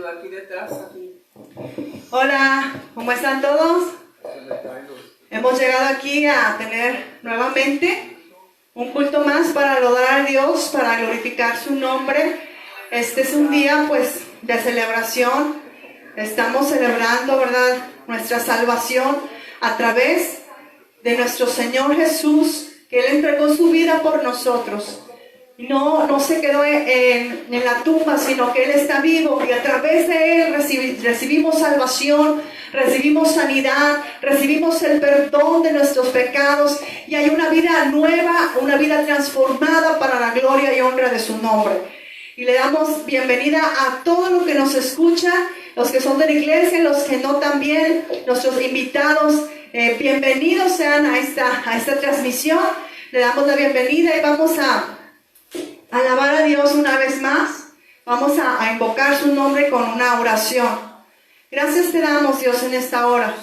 aquí detrás. Hola, ¿cómo están todos? Hemos llegado aquí a tener nuevamente un culto más para adorar a Dios, para glorificar su nombre. Este es un día pues de celebración. Estamos celebrando, ¿verdad?, nuestra salvación a través de nuestro Señor Jesús, que Él entregó su vida por nosotros. No se quedó en la tumba, sino que Él está vivo y a través de Él recibimos salvación, recibimos sanidad, recibimos el perdón de nuestros pecados y hay una vida nueva, una vida transformada para la gloria y honra de su nombre. Y le damos bienvenida a todos los que nos escuchan, los que son de la iglesia, los que no también, nuestros invitados, bienvenidos sean a esta transmisión. Le damos la bienvenida y vamos a alabar a Dios una vez más. Vamos a invocar su nombre con una oración. Gracias te damos, Dios, en esta hora.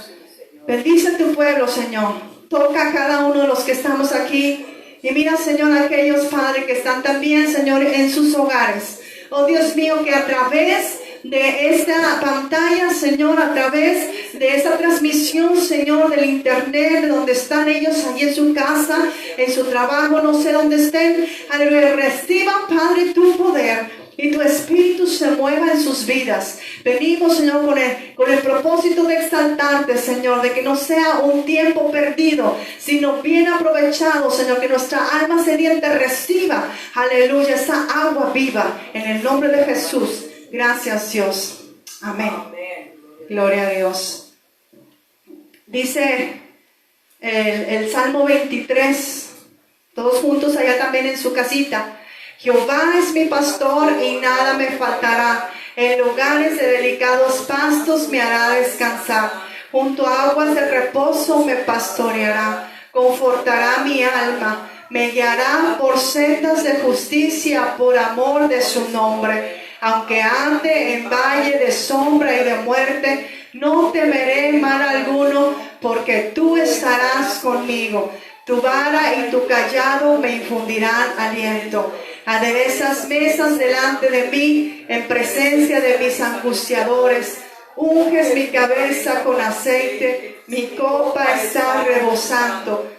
Bendice a tu pueblo, Señor. Toca a cada uno de los que estamos aquí. Y mira, Señor, a aquellos, Padre, que están también, Señor, en sus hogares. Oh, Dios mío, que a través de esta pantalla, Señor, a través de esta transmisión, Señor, del internet, de donde están ellos allí en su casa, en su trabajo, no sé dónde estén, aleluya, reciban, Padre, tu poder y tu espíritu se mueva en sus vidas. Venimos, Señor, con el propósito de exaltarte, Señor, de que no sea un tiempo perdido, sino bien aprovechado, Señor, que nuestra alma sedienta reciba, aleluya, esa agua viva, en el nombre de Jesús. Gracias, Dios. Amén. Gloria a Dios. Dice el Salmo 23, todos juntos allá también en su casita. Jehová es mi pastor y nada me faltará. En lugares de delicados pastos me hará descansar. Junto a aguas de reposo me pastoreará. Confortará mi alma. Me guiará por sendas de justicia por amor de su nombre. Aunque ande en valle de sombra y de muerte, no temeré mal alguno, porque tú estarás conmigo. Tu vara y tu cayado me infundirán aliento. Aderezas mesas delante de mí, en presencia de mis angustiadores. Unges mi cabeza con aceite, mi copa está rebosando.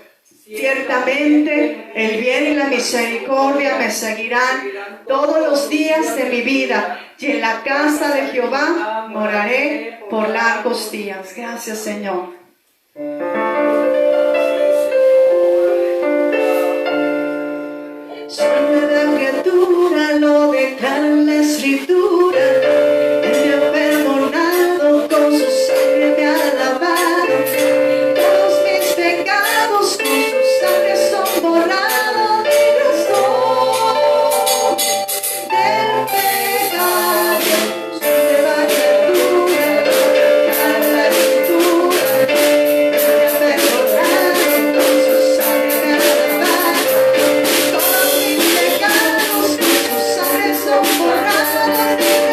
Ciertamente el bien y la misericordia me seguirán todos los días de mi vida, y en la casa de Jehová moraré por largos días. Gracias, Señor. Soy nueva criatura, lo declara en la escritura. Él me ha perdonado, con su sangre me ha lavado. Todos mis pecados con su sangre son borrados. Libres soy del pecado. Soy nueva criatura, lo declara en la escritura. Él me ha perdonado, con su sangre me ha lavado. Todos mis pecados con su sangre son borrados.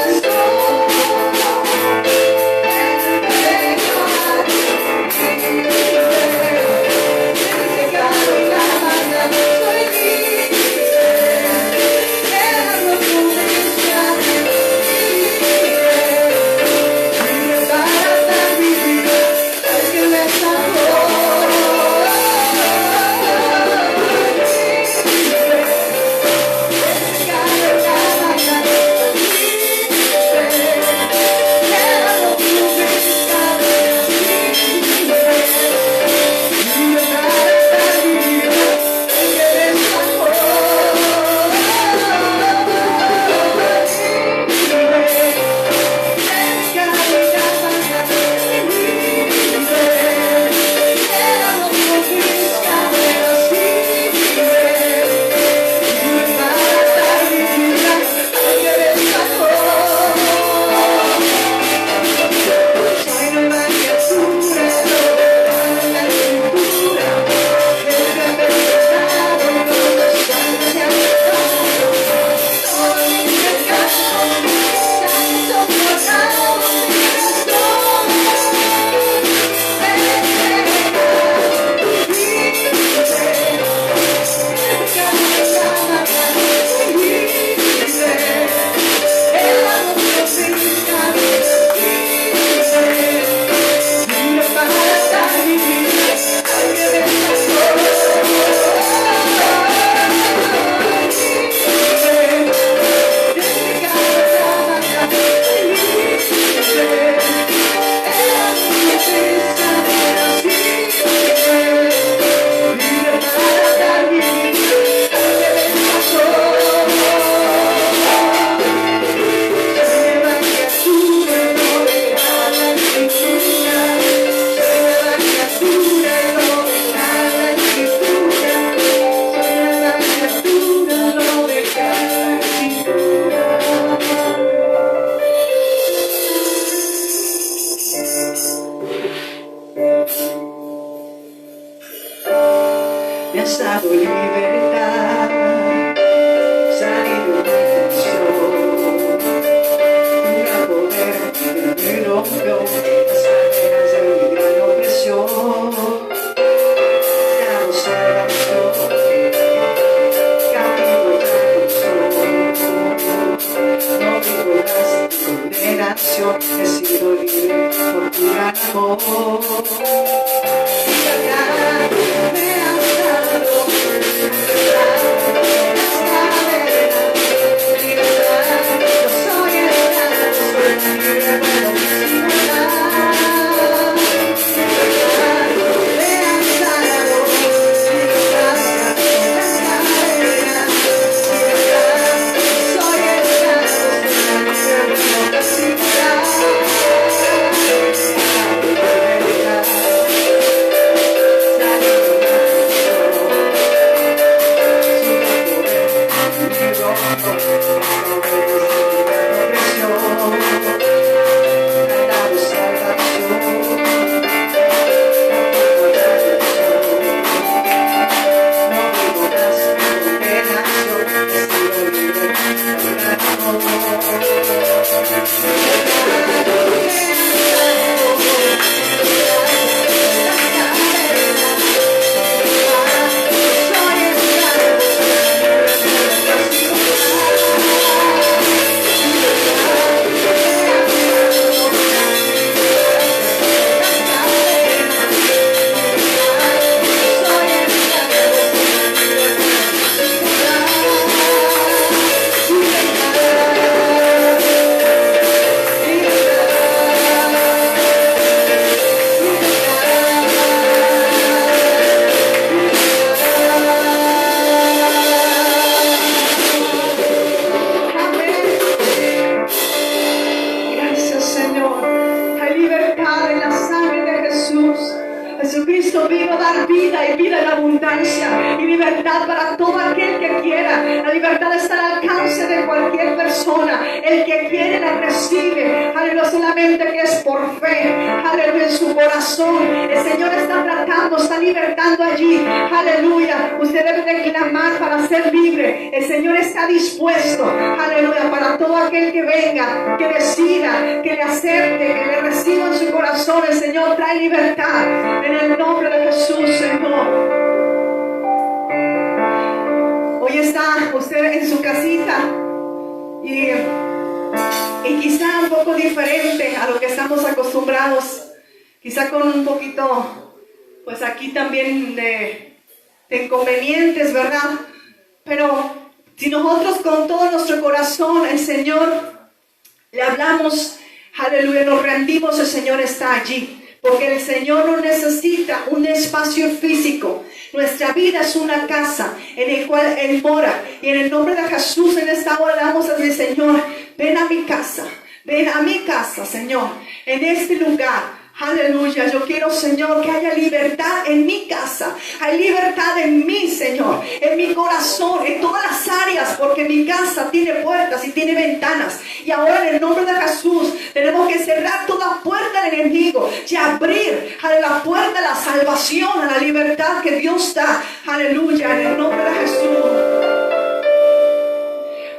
has dado libertad, salir de una prisión, un gran poder me rompió las cadenas de mi gran opresión. Damos salvación, camino de no vivo más condenación, he sido libre por tu gran amor. Jesucristo vino a dar vida y vida en abundancia y libertad para todo aquel que quiera. La libertad está al alcance de cualquier persona. El que quiere la recibe. Aleluya, solamente que es por fe. Aleluya, en su corazón. El Señor está tratando, está libertando allí. Aleluya, usted debe de clamar para ser libre. El Señor está dispuesto. Aleluya, para todo aquel que venga, que decida, que le acepte, que le reciba en su corazón. El Señor trae libertad. En el nombre de Jesús, Señor. Hoy está usted en su casita y quizá un poco diferente a lo que estamos acostumbrados. Quizá con un poquito, pues aquí también de inconvenientes, ¿verdad? Pero si nosotros con todo nuestro corazón al Señor le hablamos, aleluya, nos rendimos, el Señor está allí. Porque el Señor no necesita un espacio físico. Nuestra vida es una casa en el cual Él mora. Y en el nombre de Jesús en esta hora le damos a decir, Señor, ven a mi casa. Ven a mi casa, Señor. En este lugar. Aleluya, yo quiero, Señor, que haya libertad en mi casa. Hay libertad en mí, Señor, en mi corazón, en todas las áreas, porque mi casa tiene puertas y tiene ventanas. Y ahora en el nombre de Jesús tenemos que cerrar toda puerta del enemigo y abrir a la puerta de la salvación, a la libertad que Dios da. Aleluya, en el nombre de Jesús.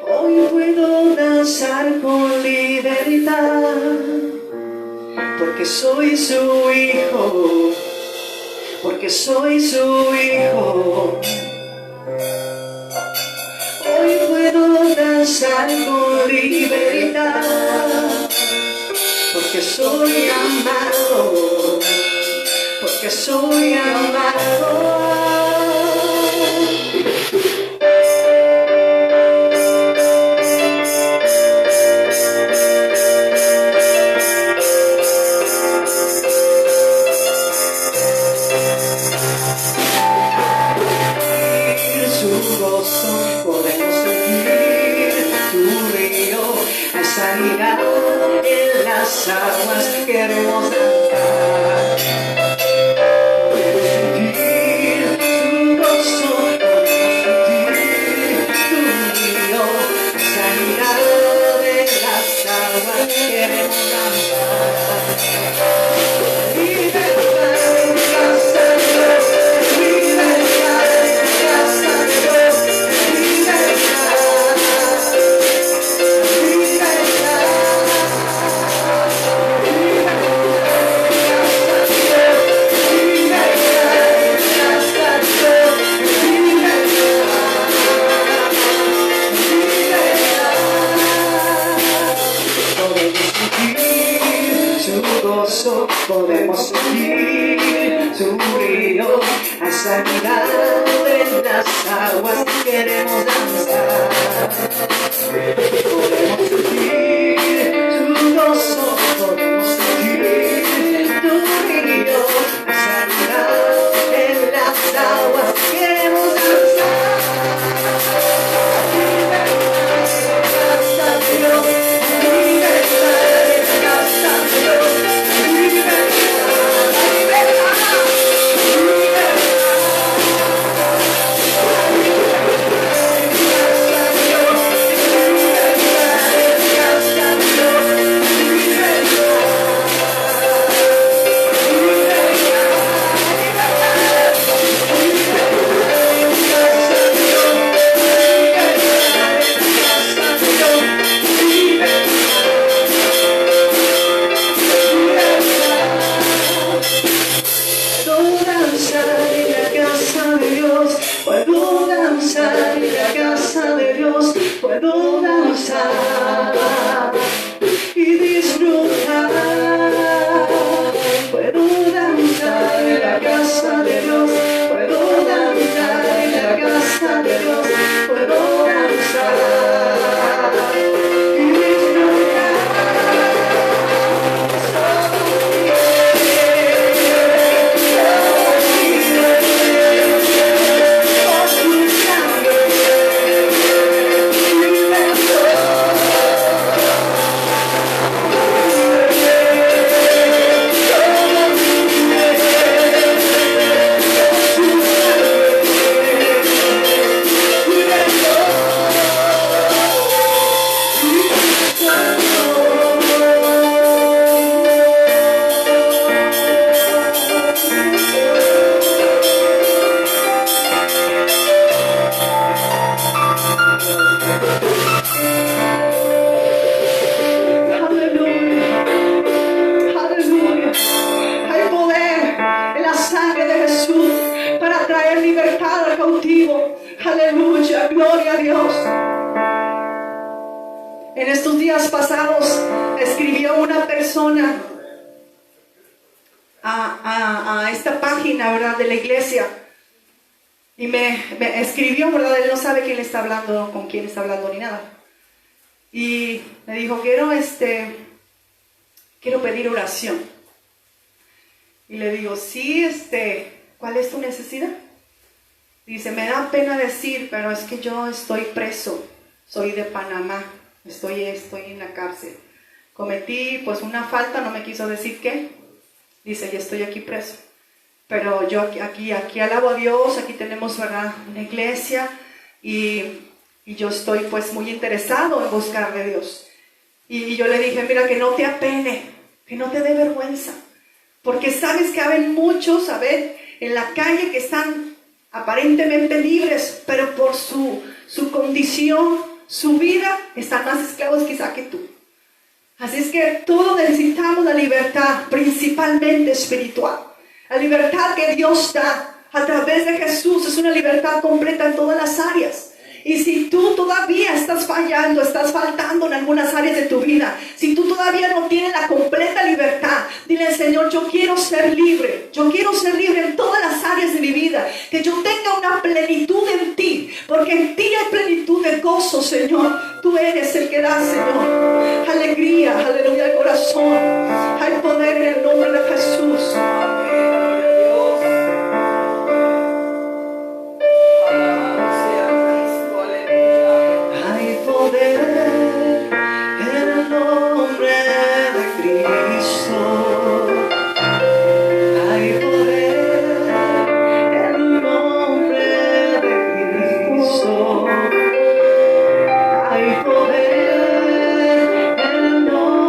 Hoy puedo danzar con libertad. Porque soy su hijo, porque soy su hijo. Hoy puedo danzar con libertad, porque soy amado, porque soy amado. En las aguas queremos cantar, podemos sentir tu gozo, podemos sentir tu río, sanidad de las aguas queremos cantar. Libertad en casa, libertad. gozo, podemos sentir tu brillo, has sanidad en las aguas, queremos danzar. Podemos sentir tu gozo, podemos sentir tu brillo, has sanidad en las aguas, queremos danzar. Puedo danzar y disfrutar, puedo danzar en la casa de Dios, puedo danzar en la casa de Dios, puedo danzar y disfrutar. Aleluya, gloria a Dios. En estos días pasados escribió una persona a esta página, ¿verdad?, de la iglesia, y me escribió, ¿verdad? Él no sabe quién le está hablando, con quién está hablando ni nada, y me dijo, quiero pedir oración. Y le digo, sí, ¿cuál es tu necesidad? Dice, me da pena decir, pero es que yo estoy preso, soy de Panamá, estoy en la cárcel. Cometí pues una falta, no me quiso decir qué. Dice, y estoy aquí preso. Pero yo aquí alabo a Dios, aquí tenemos, ¿verdad?, una iglesia, y yo estoy pues muy interesado en buscar de Dios. Y yo le dije, mira, que no te apene, que no te dé vergüenza, porque sabes que hay muchos, en la calle que están aparentemente libres, pero por su condición, su vida, están más esclavos quizá que tú. Así es que todos necesitamos la libertad, principalmente espiritual. La libertad que Dios da a través de Jesús es una libertad completa en todas las áreas. Y si tú todavía estás fallando, estás faltando en algunas áreas de tu vida, si tú todavía no tienes la completa libertad, dile al Señor, yo quiero ser libre en todas las áreas de mi vida, que yo tenga una plenitud en ti, porque en ti hay plenitud de gozo, Señor. Tú eres el que da, Señor, alegría, aleluya, al corazón. Hay poder en el nombre de Jesús. No.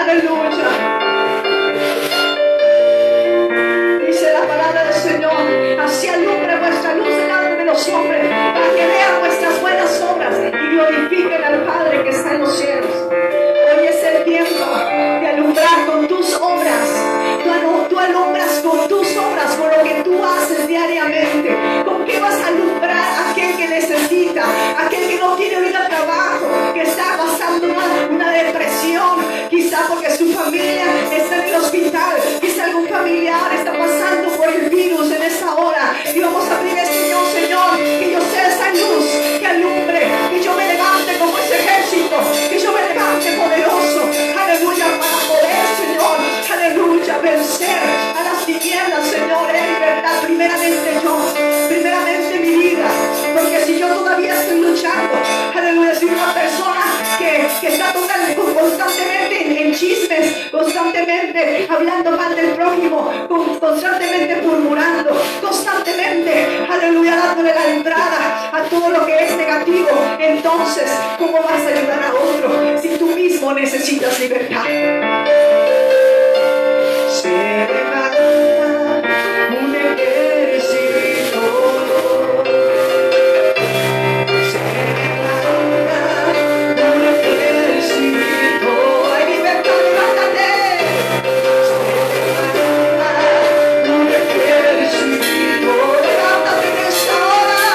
Aleluya. Dice la palabra del Señor: así alumbre vuestra luz delante de los hombres, para que vean vuestras buenas obras y glorifiquen al Padre que está en los cielos. Hoy es el tiempo de alumbrar con tus obras. Tú alumbras con tus obras, con lo que tú haces diariamente. ¿Con qué vas a alumbrar a aquel que necesita, aquel que no tiene ahorita trabajo, que está pasando una depresión, quizá porque su familia está en el hospital, quizá algún familiar está pasando por el virus en esta hora? Y vamos a pedir al Señor: Señor, que yo sea esa luz que alumbre, que yo me levante como ese ejército, que yo me levante poderoso, aleluya, para poder, Señor, aleluya, vencer a las tinieblas, Señor, en verdad. Primeramente yo, primeramente mi vida, porque si yo todavía estoy luchando, aleluya, soy una persona que está constantemente en chismes, constantemente hablando mal del prójimo, constantemente murmurando, constantemente, aleluya, dándole la entrada a todo lo que es negativo. Entonces, ¿cómo vas a ayudar a otro si tú mismo necesitas libertad? Se levanta un ejército, se levanta un ejército. Hay libertad, levántate. Se levanta un ejército, levántate en esta hora.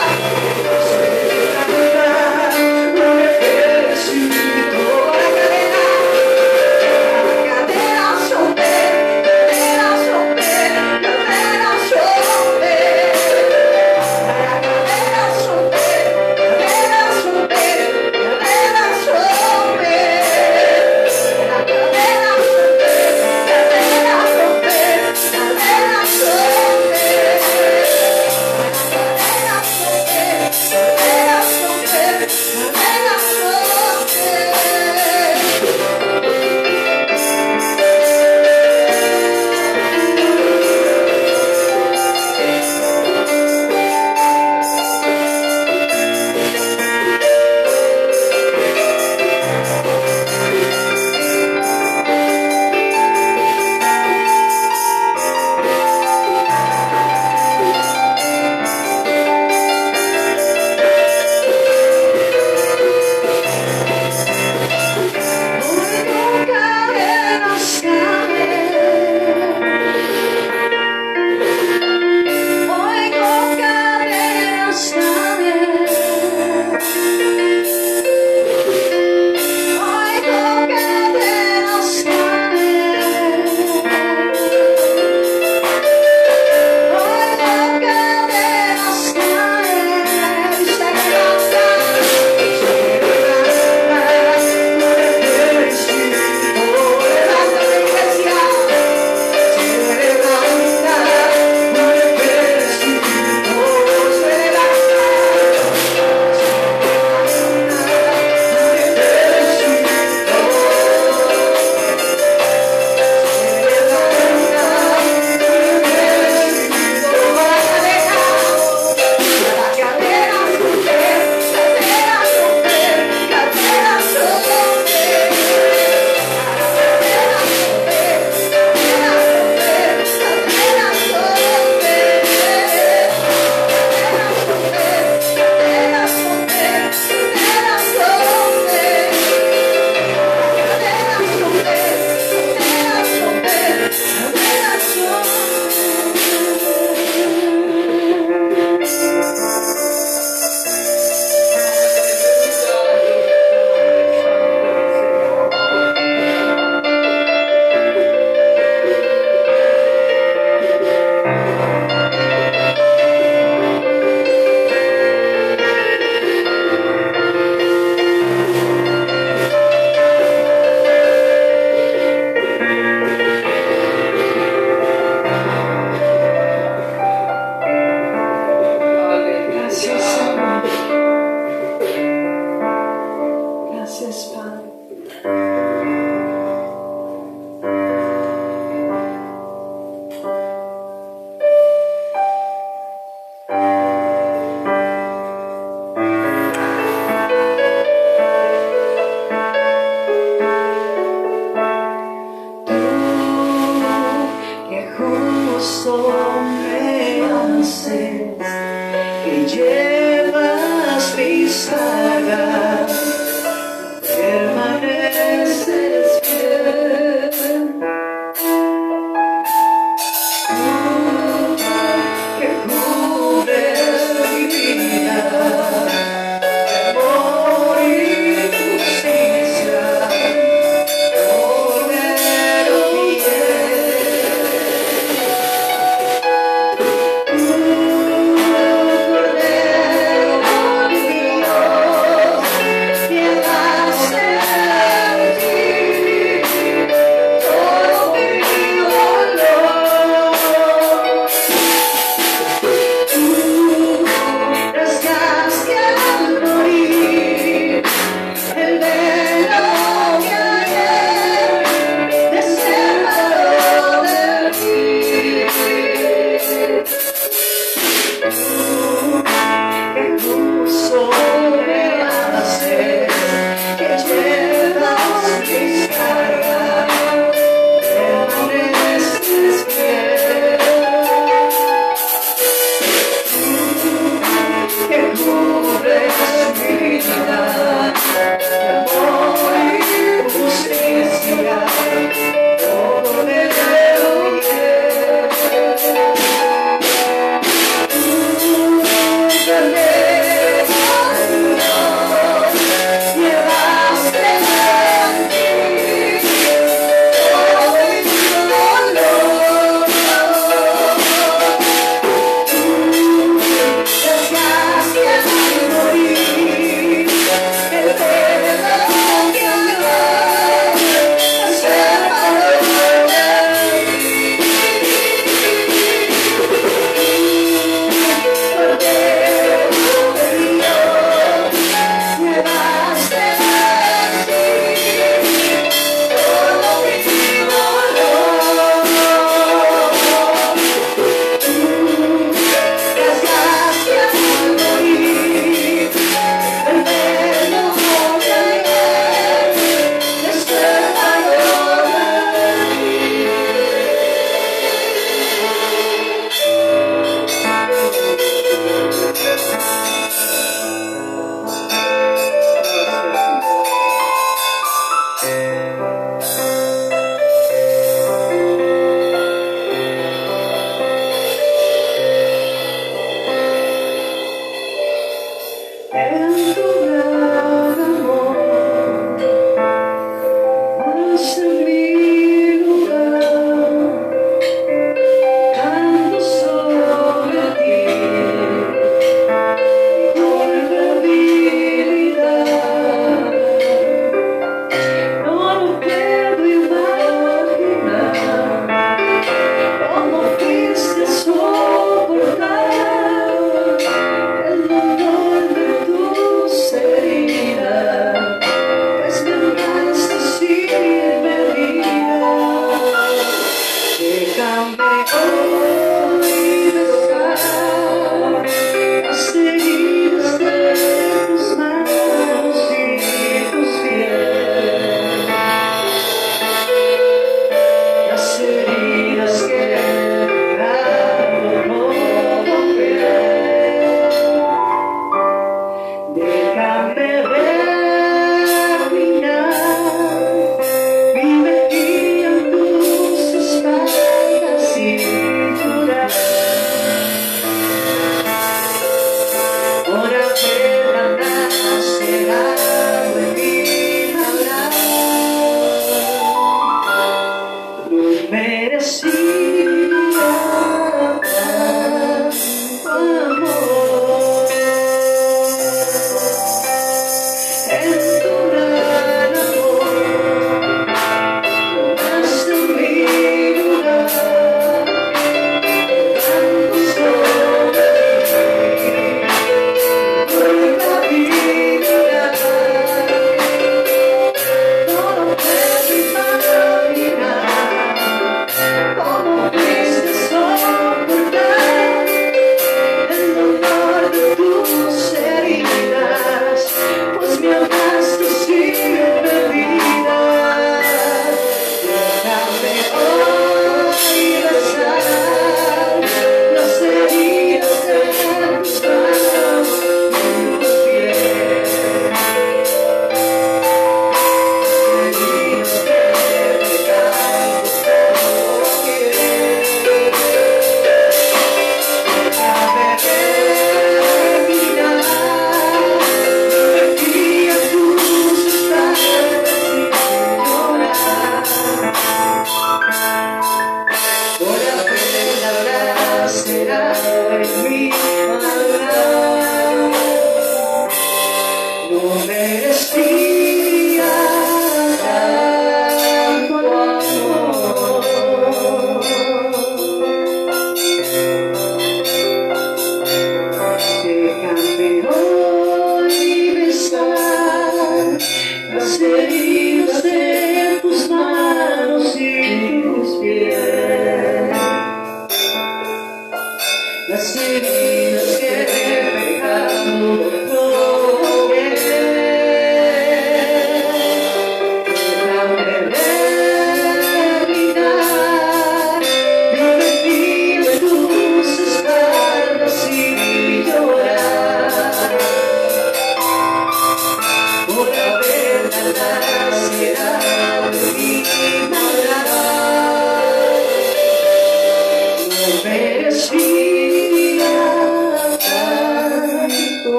Se levanta un ejército, la cadena. Cadenas romper, cadenas romper.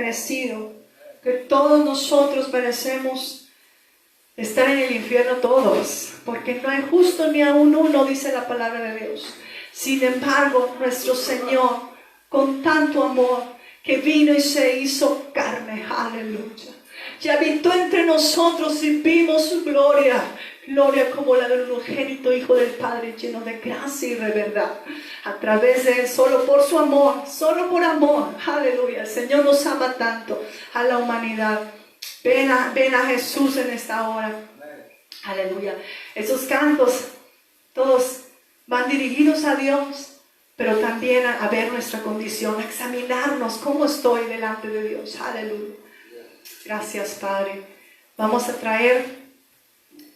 merecido, que todos nosotros merecemos estar en el infierno todos, porque no hay justo ni aún uno, dice la palabra de Dios. Sin embargo, nuestro Señor, con tanto amor, que vino y se hizo carne, aleluya, y habitó entre nosotros y vimos su gloria, gloria como la del unigénito Hijo del Padre, lleno de gracia y de verdad. A través de Él, solo por su amor, solo por amor, aleluya, el Señor nos ama tanto a la humanidad. Ven a Jesús en esta hora, aleluya. Esos cantos, todos van dirigidos a Dios, pero también a ver nuestra condición, a examinarnos cómo estoy delante de Dios, aleluya. Gracias, Padre. Vamos a traer,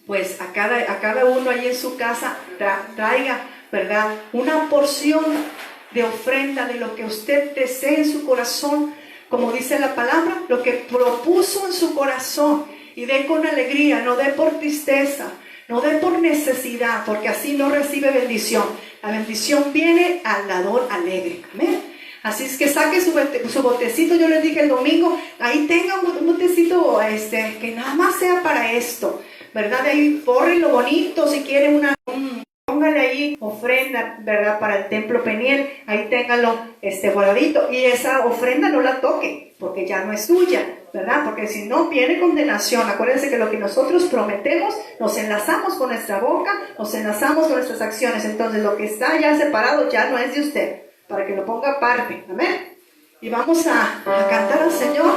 pues, a cada uno ahí en su casa, traiga, ¿verdad?, una porción de ofrenda de lo que usted desee en su corazón, como dice la palabra, lo que propuso en su corazón, y dé con alegría, no dé por tristeza, no dé por necesidad, porque así no recibe bendición. La bendición viene al dador alegre, amén. Así es que saque su botecito. Yo les dije el domingo, ahí tenga un botecito que nada más sea para esto, ¿verdad? Ahí forre lo bonito, si quiere póngale ahí ofrenda, ¿verdad? Para el templo Peniel, ahí téngalo guardadito. Y esa ofrenda no la toque, porque ya no es suya, ¿verdad? Porque si no, viene condenación. Acuérdense que lo que nosotros prometemos, nos enlazamos con nuestra boca, nos enlazamos con nuestras acciones. Entonces, lo que está ya separado ya no es de usted, para que lo ponga aparte, amén. Y vamos a cantar al Señor.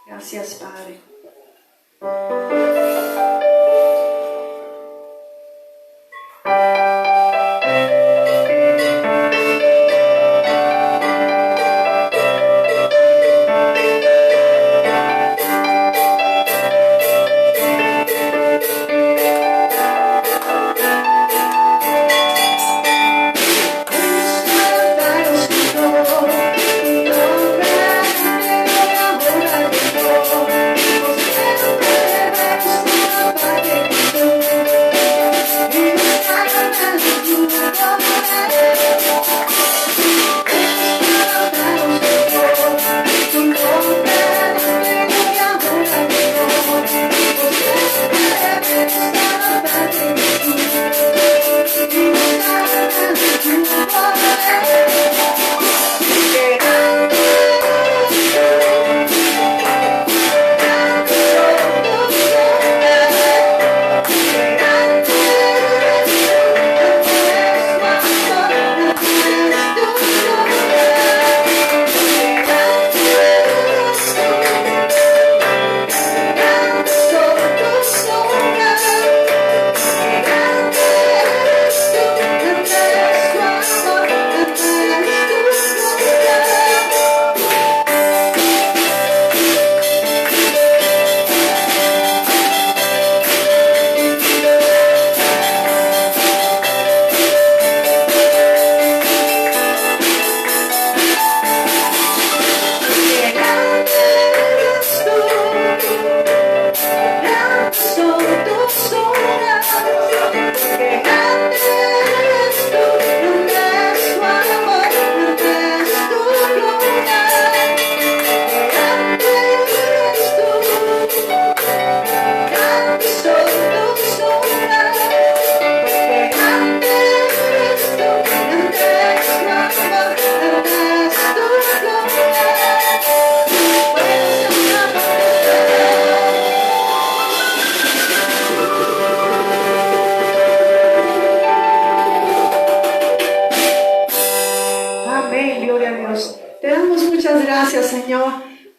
Gracias, Padre.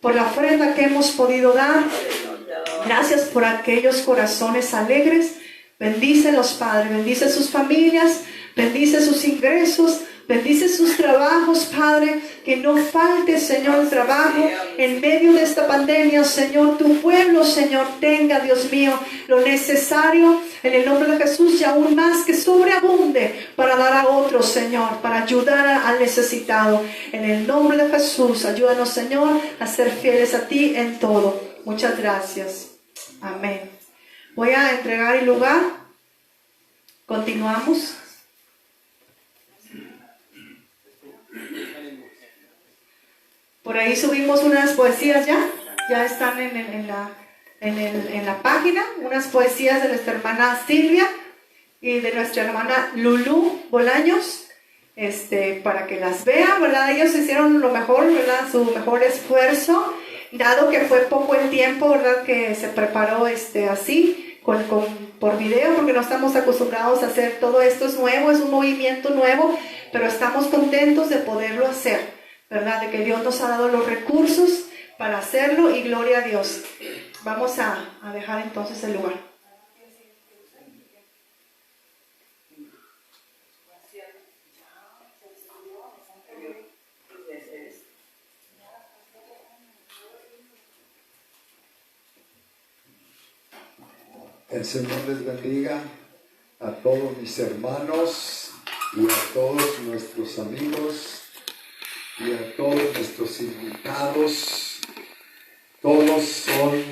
Por la ofrenda que hemos podido dar. Gracias por aquellos corazones alegres. Bendícelos, Padre. Bendice sus familias. Bendice sus ingresos. Bendice sus trabajos, Padre. Que no falte, Señor, el trabajo en medio de esta pandemia. Señor, tu pueblo, Señor, tenga, Dios mío, lo necesario en el nombre de Jesús, y aún más que sobreabunde para dar a otros, Señor, para ayudar al necesitado. En el nombre de Jesús, ayúdanos, Señor, a ser fieles a ti en todo. Muchas gracias. Amén. Voy a entregar el lugar. Continuamos. Por ahí subimos unas poesías ya están en la página, unas poesías de nuestra hermana Silvia y de nuestra hermana Lulú Bolaños, para que las vean, ¿verdad? Ellos hicieron lo mejor, ¿verdad? Su mejor esfuerzo, dado que fue poco el tiempo, ¿verdad? Que se preparó así, por video, porque no estamos acostumbrados a hacer todo esto, es nuevo, es un movimiento nuevo, pero estamos contentos de poderlo hacer, ¿verdad? De que Dios nos ha dado los recursos para hacerlo y gloria a Dios. Vamos a dejar entonces el lugar. El Señor les bendiga a todos mis hermanos y a todos nuestros amigos y a todos nuestros invitados. Todos son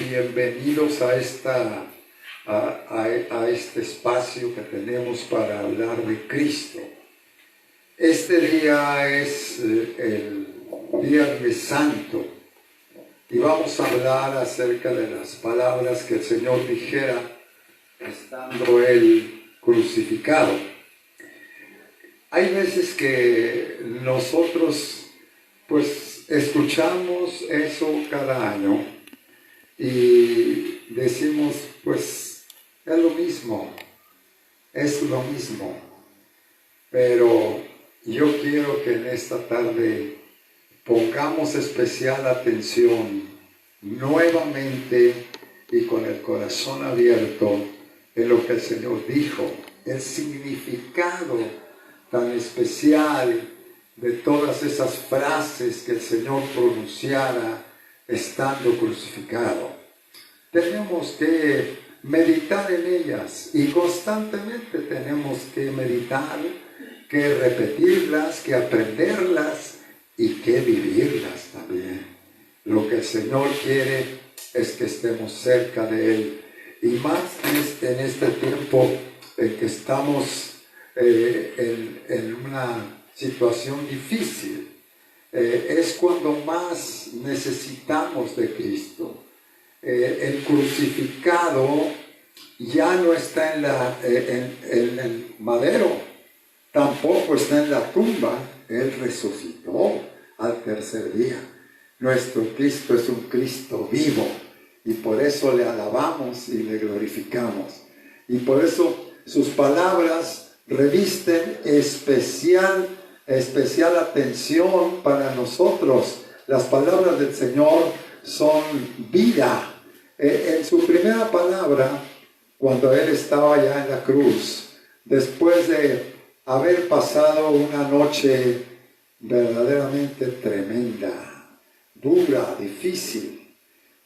bienvenidos a este espacio que tenemos para hablar de Cristo. Este día es el Viernes Santo. Y vamos a hablar acerca de las palabras que el Señor dijera estando Él crucificado. Hay veces que nosotros pues escuchamos eso cada año y decimos pues es lo mismo, pero yo quiero que en esta tarde pongamos especial atención nuevamente y con el corazón abierto en lo que el Señor dijo, el significado tan especial de todas esas frases que el Señor pronunciara estando crucificado. Tenemos que meditar en ellas y constantemente tenemos que meditar, que repetirlas, que aprenderlas y que vivirlas también. Lo que el Señor quiere es que estemos cerca de Él. Y más en este tiempo en que estamos en una situación difícil, es cuando más necesitamos de Cristo. El crucificado ya no está en el madero, tampoco está en la tumba. Él resucitó al tercer día. Nuestro Cristo es un Cristo vivo y por eso le alabamos y le glorificamos. Y por eso sus palabras revisten especial atención para nosotros. Las palabras del Señor son vida. En su primera palabra, cuando Él estaba ya en la cruz, después de haber pasado una noche verdaderamente tremenda, dura, difícil,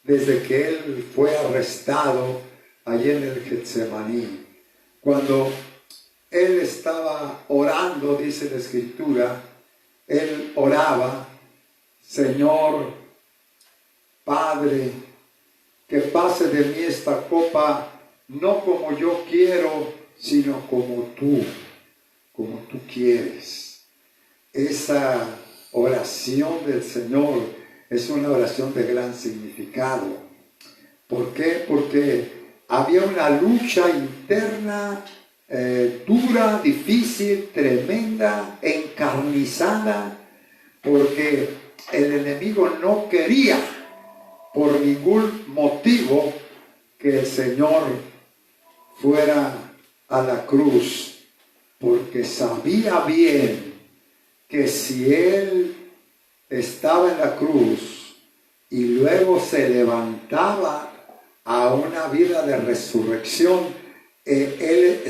desde que Él fue arrestado allí en el Getsemaní. Cuando Él estaba orando, dice la Escritura, Él oraba, Señor, Padre, que pase de mí esta copa, no como yo quiero, sino como tú quieres. Esa oración del Señor es una oración de gran significado. ¿Por qué? Porque había una lucha interna dura, difícil, tremenda, encarnizada, porque el enemigo no quería por ningún motivo que el Señor fuera a la cruz, porque sabía bien que si Él estaba en la cruz y luego se levantaba a una vida de resurrección, él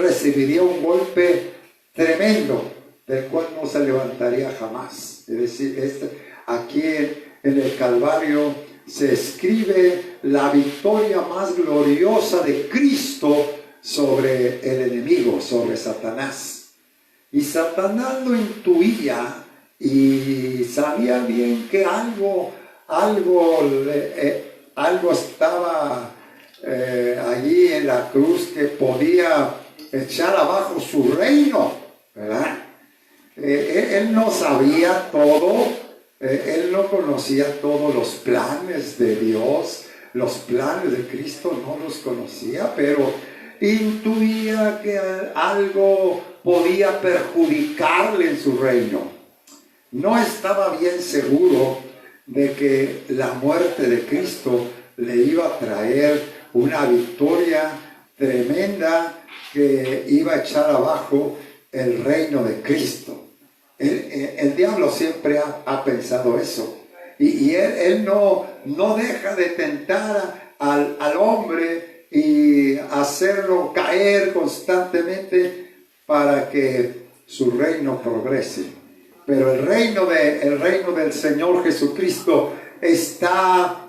recibiría un golpe tremendo del cual no se levantaría jamás. Es decir, aquí en el Calvario se escribe la victoria más gloriosa de Cristo sobre el enemigo, sobre Satanás. Y Satanás lo intuía y sabía bien que algo estaba allí en la cruz que podía echar abajo su reino, ¿verdad? Él no sabía todo, Él no conocía todos los planes de Dios, los planes de Cristo no los conocía, pero intuía que algo podía perjudicarle en su reino. No estaba bien seguro de que la muerte de Cristo le iba a traer una victoria tremenda que iba a echar abajo el reino de Cristo. El diablo siempre ha pensado eso. Y él no deja de tentar al hombre y hacerlo caer constantemente para que su reino progrese. Pero el reino del Señor Jesucristo está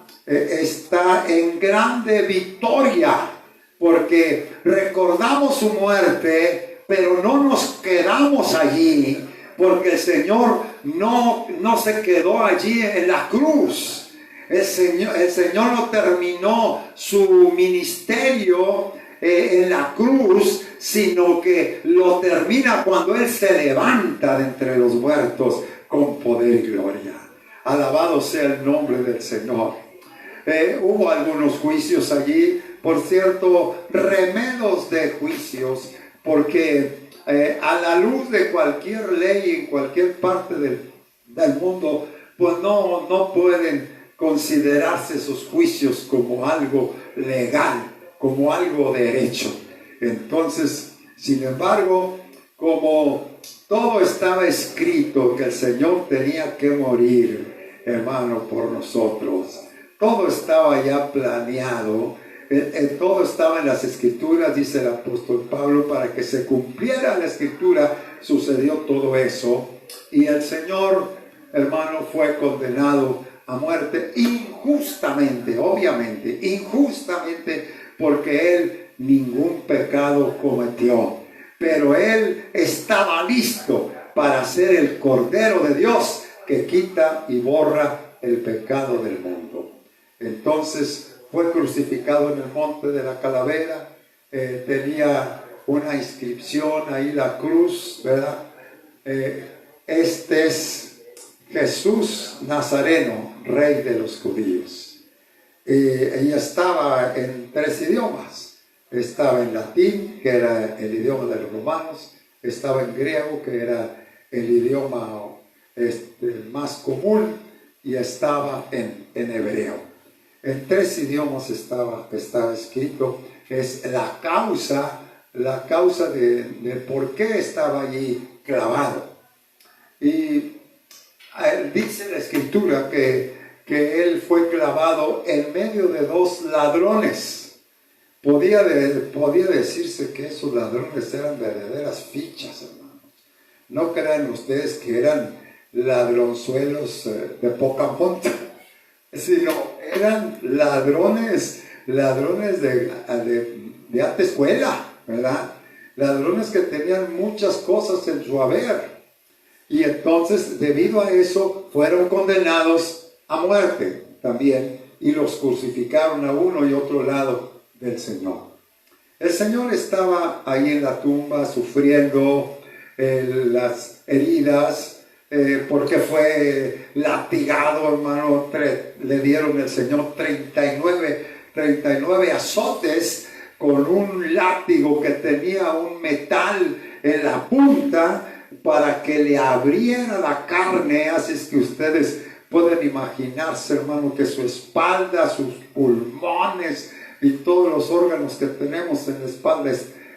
en grande victoria, porque recordamos su muerte, pero no nos quedamos allí, porque el Señor no se quedó allí en la cruz. El Señor no terminó su ministerio en la cruz, sino que lo termina cuando Él se levanta de entre los muertos con poder y gloria. Alabado sea el nombre del Señor. Hubo algunos juicios allí, por cierto, remedos de juicios, porque a la luz de cualquier ley en cualquier parte del mundo, pues no pueden considerarse esos juicios como algo legal, como algo derecho. Entonces, sin embargo, como todo estaba escrito que el Señor tenía que morir, hermano, por nosotros, todo estaba ya planeado, todo estaba en las Escrituras, dice el apóstol Pablo, para que se cumpliera la Escritura, sucedió todo eso, y el Señor, hermano, fue condenado a muerte injustamente, obviamente, injustamente, porque Él ningún pecado cometió, pero Él estaba listo para ser el Cordero de Dios que quita y borra el pecado del mundo. Entonces fue crucificado en el monte de la calavera, tenía una inscripción ahí, la cruz, ¿verdad? Este es Jesús Nazareno, Rey de los judíos. Ella estaba en 3 idiomas. Estaba en latín, que era el idioma de los romanos, estaba en griego, que era el idioma más común, y estaba en hebreo. En 3 idiomas estaba escrito. Es la causa de por qué estaba allí clavado. Y dice la Escritura que él fue clavado en medio de 2 ladrones. Podía decirse que esos ladrones eran verdaderas fichas, hermanos. No crean ustedes que eran ladronzuelos de poca monta, sino eran ladrones de alta escuela, ¿verdad? Ladrones que tenían muchas cosas en su haber. Y entonces, debido a eso, fueron condenados a muerte también, y los crucificaron a uno y otro lado del Señor. El Señor estaba ahí en la tumba sufriendo las heridas, porque fue latigado, hermano. Le dieron al Señor 39 azotes con un látigo que tenía un metal en la punta para que le abriera la carne. Así es que ustedes pueden imaginarse, hermano, que su espalda, sus pulmones y todos los órganos que tenemos en la espalda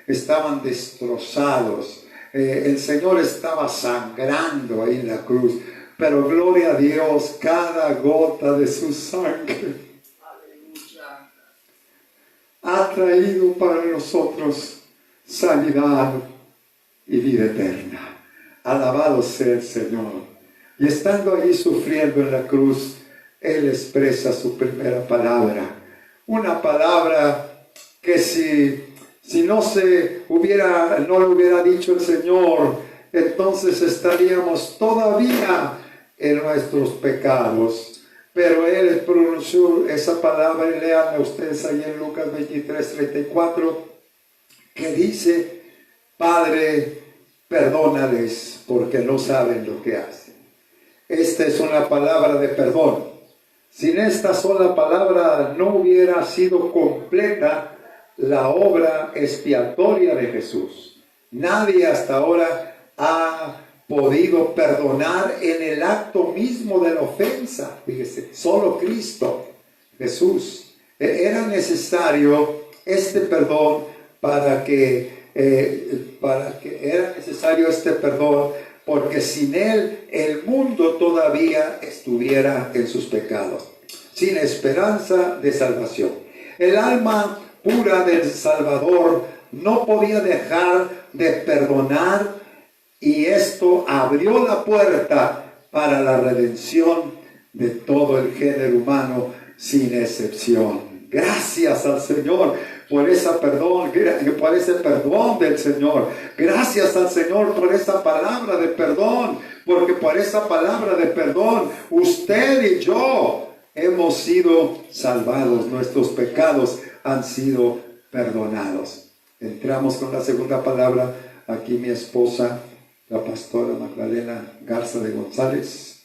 estaban destrozados. El Señor estaba sangrando ahí en la cruz, pero gloria a Dios, cada gota de su sangre ha traído para nosotros sanidad y vida eterna. Alabado sea el Señor. Y estando allí sufriendo en la cruz, Él expresa su primera palabra. Una palabra que si no lo hubiera dicho el Señor, entonces estaríamos todavía en nuestros pecados. Pero Él pronunció esa palabra, y lean ustedes ahí en Lucas 23:34, que dice: Padre, perdónales porque no saben lo que hacen. Esta es una palabra de perdón. Sin esta sola palabra no hubiera sido completa la obra expiatoria de Jesús. Nadie hasta ahora ha podido perdonar en el acto mismo de la ofensa. Fíjese, solo Cristo, Jesús. Era necesario este perdón porque sin Él el mundo todavía estuviera en sus pecados, sin esperanza de salvación. El alma pura del Salvador no podía dejar de perdonar, y esto abrió la puerta para la redención de todo el género humano sin excepción. Gracias al Señor por ese perdón del Señor. Gracias al Señor por esa palabra de perdón, porque por esa palabra de perdón usted y yo hemos sido salvados. Nuestros pecados han sido perdonados. Entramos con la segunda palabra. Aquí mi esposa, la pastora Magdalena Garza de González.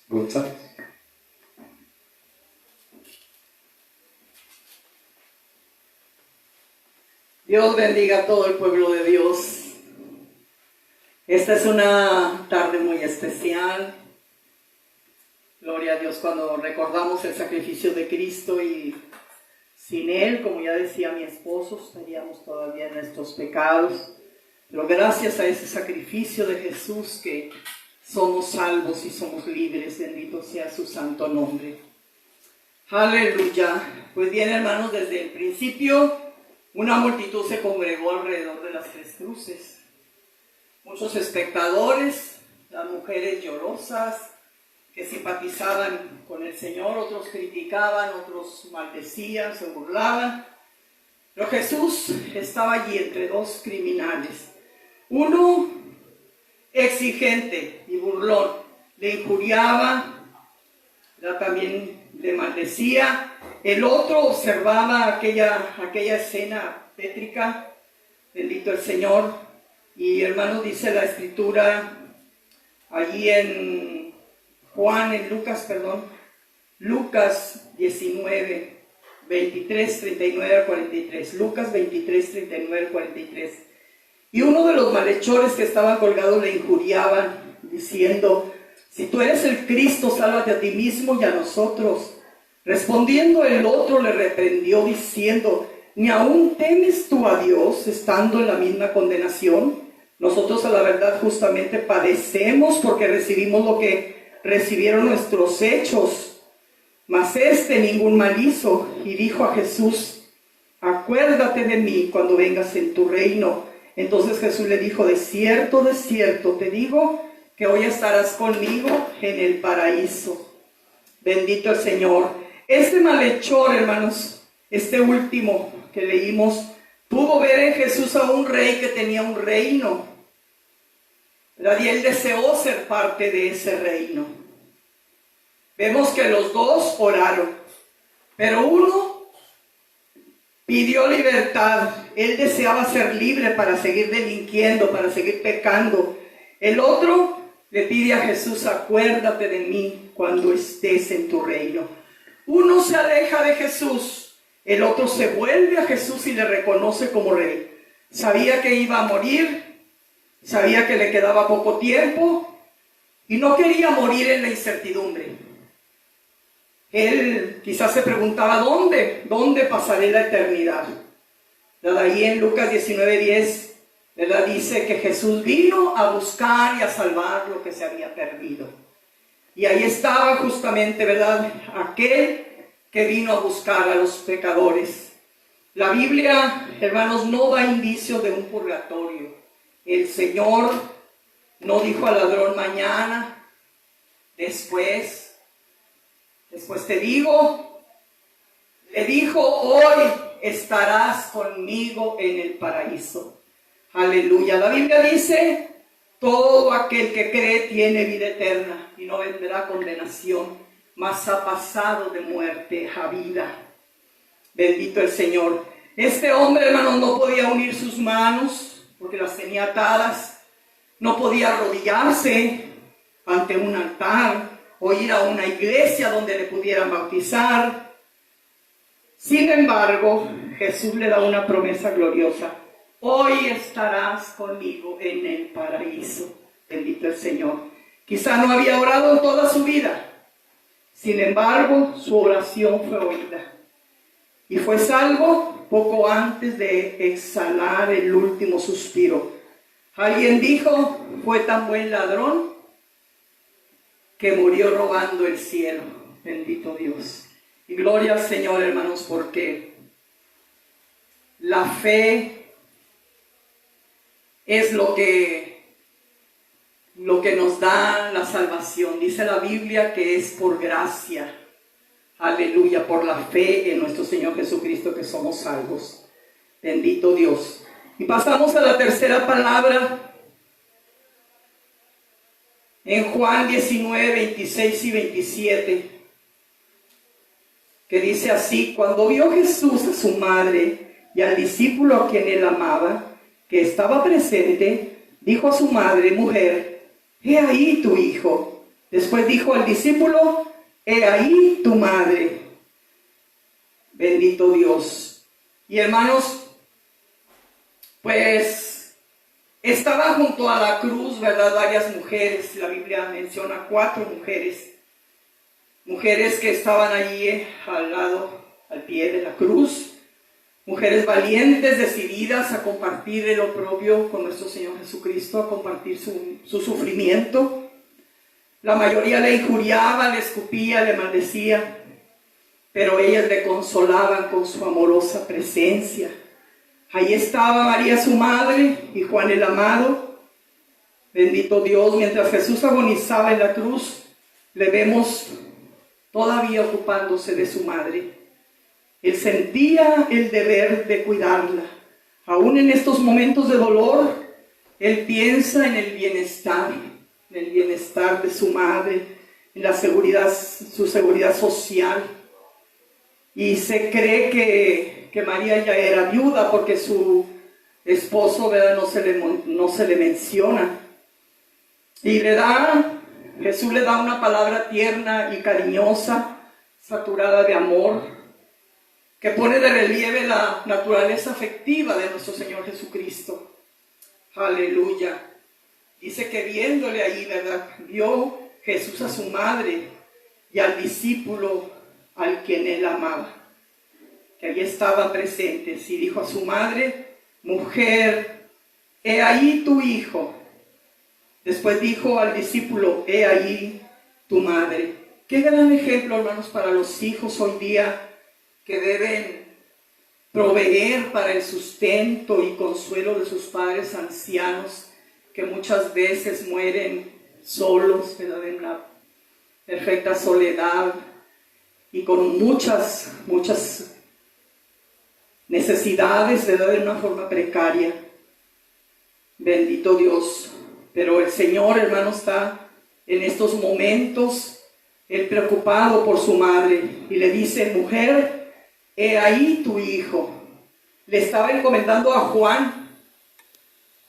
Dios bendiga a todo el pueblo de Dios. Esta es una tarde muy especial. Gloria a Dios cuando recordamos el sacrificio de Cristo, y sin Él, como ya decía mi esposo, estaríamos todavía en nuestros pecados. Pero gracias a ese sacrificio de Jesús que somos salvos y somos libres. Bendito sea su santo nombre. Aleluya. Pues bien, hermanos, desde el principio una multitud se congregó alrededor de las tres cruces. Muchos espectadores, las mujeres llorosas que simpatizaban con el Señor, otros criticaban, otros maldecían, se burlaban. Pero Jesús estaba allí entre dos criminales. Uno exigente y burlón, le injuriaba, también le maldecía. El otro observaba aquella escena tétrica. Bendito el Señor. Y hermanos, dice la Escritura allí en Lucas 19, 23, 39 al 43. Lucas 23, 39 al 43. Y uno de los malhechores que estaban colgados le injuriaban, diciendo: si tú eres el Cristo, sálvate a ti mismo y a nosotros. Respondiendo el otro le reprendió diciendo: ¿ni aún temes tú a Dios, estando en la misma condenación? Nosotros a la verdad justamente padecemos porque recibimos lo que recibieron nuestros hechos, mas ningún mal hizo. Y dijo a Jesús: acuérdate de mí cuando vengas en tu reino. Entonces Jesús le dijo: de cierto te digo que hoy estarás conmigo en el paraíso. Bendito el Señor. Este malhechor, hermanos, este último que leímos, pudo ver en Jesús a un rey que tenía un reino, ¿verdad? Y él deseó ser parte de ese reino. Vemos que los dos oraron, pero uno pidió libertad. Él deseaba ser libre para seguir delinquiendo, para seguir pecando. El otro le pide a Jesús: acuérdate de mí cuando estés en tu reino. Uno se aleja de Jesús, el otro se vuelve a Jesús y le reconoce como rey. Sabía que iba a morir, sabía que le quedaba poco tiempo y no quería morir en la incertidumbre. Él quizás se preguntaba: ¿dónde pasaré la eternidad? Ahí en Lucas 19:10, ¿verdad? Dice que Jesús vino a buscar y a salvar lo que se había perdido. Y ahí estaba justamente, ¿verdad?, aquel que vino a buscar a los pecadores. La Biblia, hermanos, no da indicio de un purgatorio. El Señor no dijo al ladrón: mañana, después te digo. Le dijo: hoy estarás conmigo en el paraíso. Aleluya. La Biblia dice: todo aquel que cree tiene vida eterna y no vendrá condenación, mas ha pasado de muerte a vida. Bendito el Señor. Este hombre, hermanos, no podía unir sus manos porque las tenía atadas. No podía arrodillarse ante un altar. o ir a una iglesia donde le pudieran bautizar. Sin embargo, Jesús le da una promesa gloriosa. Hoy estarás conmigo en el paraíso. Bendito el Señor. Quizá no había orado en toda su vida. Sin embargo, su oración fue oída. Y fue salvo poco antes de exhalar el último suspiro. Alguien dijo, fue tan buen ladrón que murió robando el cielo. Bendito Dios. Y gloria al Señor, hermanos, porque la fe es lo que nos da la salvación. Dice la Biblia que es por gracia. Aleluya, por la fe en nuestro Señor Jesucristo que somos salvos. Bendito Dios. Y pasamos a la tercera palabra. En Juan 19, 26 y 27. Que dice así: cuando vio Jesús a su madre y al discípulo a quien él amaba, que estaba presente, dijo a su madre: mujer, he ahí tu hijo. Después dijo al discípulo: he ahí tu madre. Bendito Dios. Y hermanos, pues estaban junto a la cruz, ¿verdad? Varias mujeres. La Biblia menciona 4 mujeres. Mujeres que estaban allí al lado, al pie de la cruz. Mujeres valientes, decididas a compartir el oprobio con nuestro Señor Jesucristo, a compartir su sufrimiento. La mayoría le injuriaba, le escupía, le maldecía, pero ellas le consolaban con su amorosa presencia. Ahí estaba María su madre y Juan el amado. Bendito Dios, mientras Jesús agonizaba en la cruz, le vemos todavía ocupándose de su madre. Él sentía el deber de cuidarla. Aún en estos momentos de dolor, él piensa en el bienestar de su madre, en la seguridad, su seguridad social. Y se cree que María ya era viuda porque su esposo, ¿verdad?, no se le menciona. Y Jesús le da una palabra tierna y cariñosa, saturada de amor, que pone de relieve la naturaleza afectiva de nuestro Señor Jesucristo. Aleluya. Dice que viéndole ahí, ¿verdad?, vio Jesús a su madre y al discípulo al quien él amaba, que allí estaban presentes, y dijo a su madre: mujer, he ahí tu hijo. Después dijo al discípulo: he ahí tu madre. Qué gran ejemplo, hermanos, para los hijos hoy día que deben proveer para el sustento y consuelo de sus padres ancianos, que muchas veces mueren solos, ¿verdad?, en la perfecta soledad y con muchas necesidades, ¿verdad?, de una forma precaria. Bendito Dios. Pero el Señor, hermano, está en estos momentos, él preocupado por su madre, y le dice: mujer, he ahí tu hijo. Le estaba encomendando a Juan,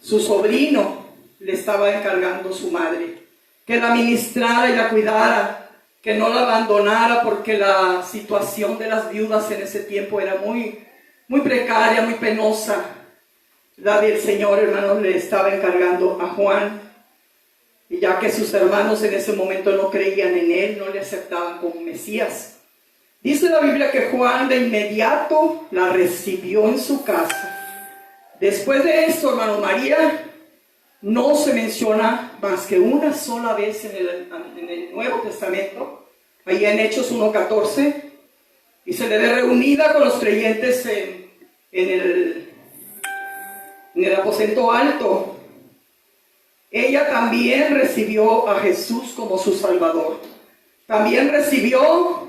su sobrino, le estaba encargando su madre, que la ministrara y la cuidara, que no la abandonara, porque la situación de las viudas en ese tiempo era muy precaria, muy penosa. La del Señor, hermanos, le estaba encargando a Juan, y ya que sus hermanos en ese momento no creían en él, no le aceptaban como Mesías. Dice la Biblia que Juan de inmediato la recibió en su casa. Después de esto, hermano, María no se menciona más que una sola vez en el Nuevo Testamento, ahí en Hechos 1:14, y se le ve reunida con los creyentes en el aposento alto. Ella también recibió a Jesús como su Salvador. También recibió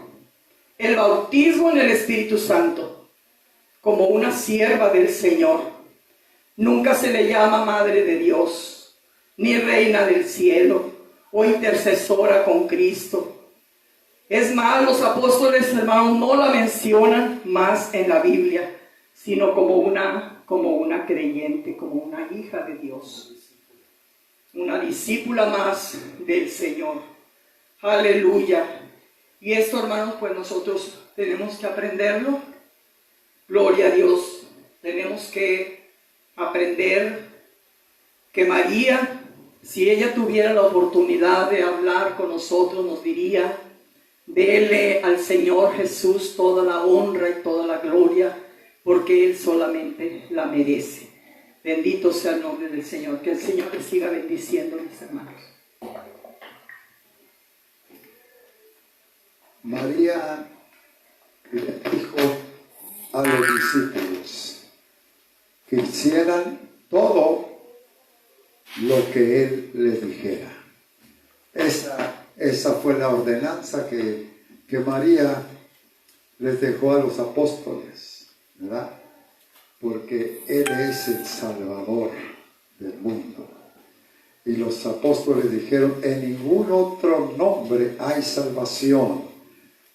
el bautismo en el Espíritu Santo como una sierva del Señor. Nunca se le llama Madre de Dios, ni Reina del Cielo, o intercesora con Cristo. Es más, los apóstoles, hermanos, no la mencionan más en la Biblia, sino como una creyente, como una hija de Dios, una discípula más del Señor. Aleluya. Y esto, hermanos, pues nosotros tenemos que aprenderlo. Gloria a Dios. Tenemos que aprender que María, si ella tuviera la oportunidad de hablar con nosotros, nos diría: dele al Señor Jesús toda la honra y toda la gloria, porque Él solamente la merece. Bendito sea el nombre del Señor. Que el Señor les siga bendiciendo, mis hermanos. María le dijo a los discípulos que hicieran todo lo que Él les dijera. Esa fue la ordenanza que María les dejó a los apóstoles, ¿verdad? Porque Él es el Salvador del mundo. Y los apóstoles dijeron: en ningún otro nombre hay salvación,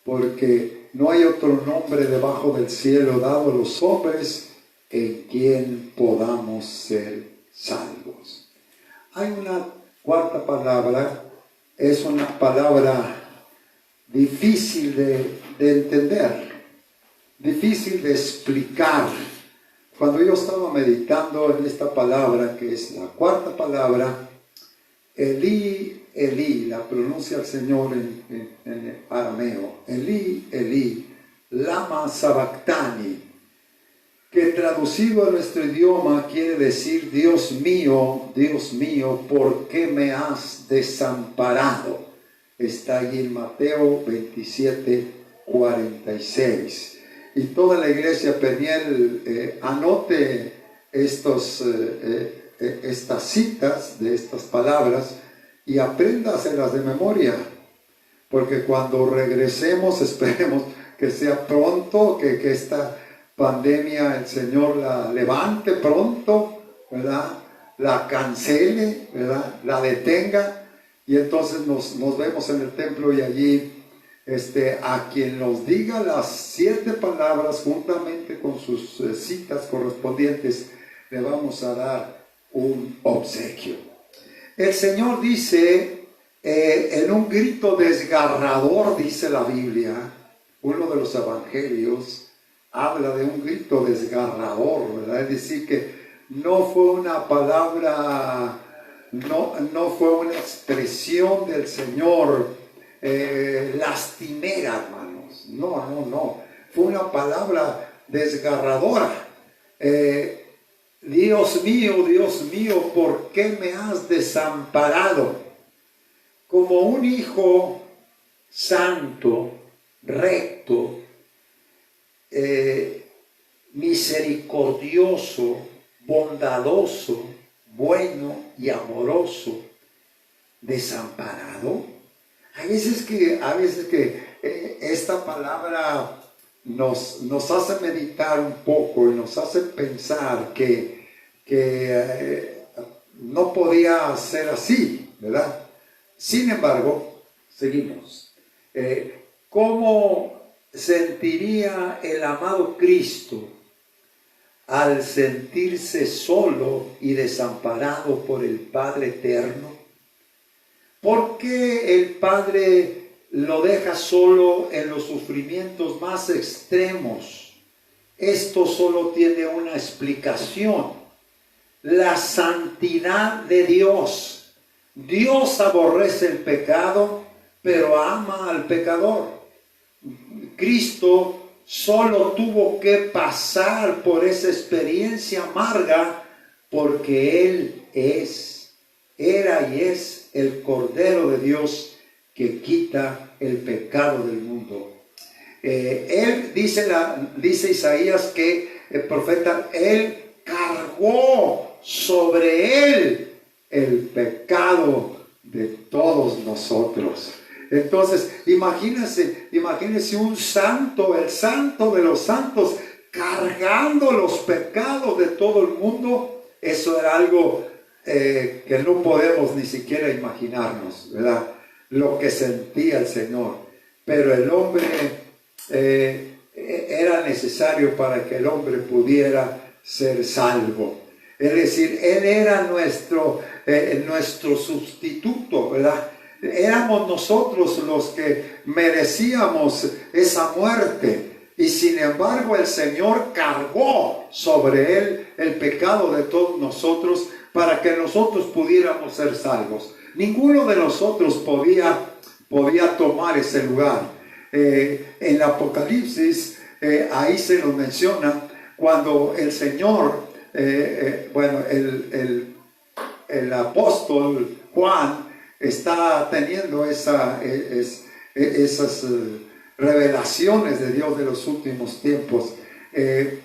porque no hay otro nombre debajo del cielo dado a los hombres en quien podamos ser salvos. Hay una cuarta palabra, es una palabra difícil de entender, difícil de explicar. Cuando yo estaba meditando en esta palabra, que es la cuarta palabra, Elí, Elí, la pronuncia el Señor en arameo, Elí, Elí, lama sabactani, que traducido a nuestro idioma quiere decir: Dios mío, ¿por qué me has desamparado? Está allí en Mateo 27:46. Y toda la iglesia Peniel anote estas citas de estas palabras y apréndaselas de memoria, porque cuando regresemos, esperemos que sea pronto, que esta pandemia el Señor la levante pronto, ¿verdad? La cancele, ¿verdad? La detenga, y entonces nos vemos en el templo, y allí a quien nos diga las 7 palabras juntamente con sus citas correspondientes, le vamos a dar un obsequio. El Señor dice en un grito desgarrador, dice la Biblia, uno de los evangelios habla de un grito desgarrador, ¿verdad? Es decir, que no fue una palabra, no fue una expresión del Señor lastimera, hermanos. No. Fue una palabra desgarradora. Dios mío, ¿por qué me has desamparado? Como un hijo santo, recto, misericordioso, bondadoso, bueno y amoroso, desamparado. Hay veces que esta palabra nos hace meditar un poco y nos hace pensar que no podía ser así, ¿verdad? Sin embargo, seguimos. ¿Cómo sentiría el amado Cristo al sentirse solo y desamparado por el Padre Eterno? ¿Por qué el Padre lo deja solo en los sufrimientos más extremos? Esto solo tiene una explicación: la santidad de Dios. Dios aborrece el pecado, pero ama al pecador. Cristo solo tuvo que pasar por esa experiencia amarga porque Él era y es el Cordero de Dios que quita el pecado del mundo. Él dice Isaías que el profeta, Él cargó sobre Él el pecado de todos nosotros. Entonces, imagínense un santo, el santo de los santos, cargando los pecados de todo el mundo. Eso era algo que no podemos ni siquiera imaginarnos, ¿verdad? Lo que sentía el Señor. Pero el hombre era necesario para que el hombre pudiera ser salvo. Es decir, Él era nuestro sustituto, ¿verdad? éramos nosotros los que merecíamos esa muerte. Y sin embargo el Señor cargó sobre Él el pecado de todos nosotros para que nosotros pudiéramos ser salvos. Ninguno de nosotros podía tomar ese lugar. En el Apocalipsis, ahí se nos menciona cuando el Señor, el apóstol Juan está teniendo esas revelaciones de Dios de los últimos tiempos. Él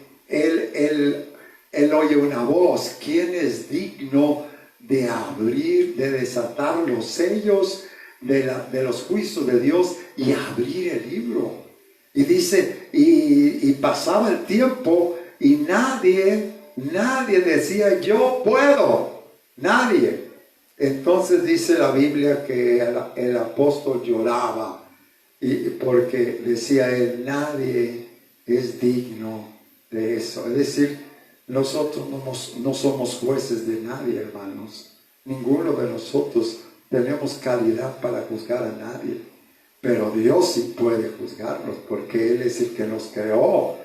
oye una voz: ¿quién es digno de abrir, de desatar los sellos de los juicios de Dios y abrir el libro? Y dice, y pasaba el tiempo y nadie decía yo puedo, nadie. Entonces dice la Biblia que el apóstol lloraba porque decía él, nadie es digno de eso. Es decir, nosotros no somos jueces de nadie, hermanos. Ninguno de nosotros tenemos calidad para juzgar a nadie. Pero Dios sí puede juzgarnos porque Él es el que nos creó.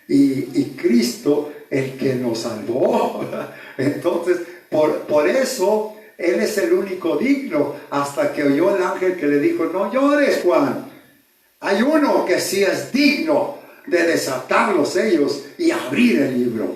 Y Cristo el que nos salvó. Entonces, por eso Él es el único digno. Hasta que oyó el ángel que le dijo, no llores, Juan. Hay uno que sí es digno de desatar los sellos y abrir el libro.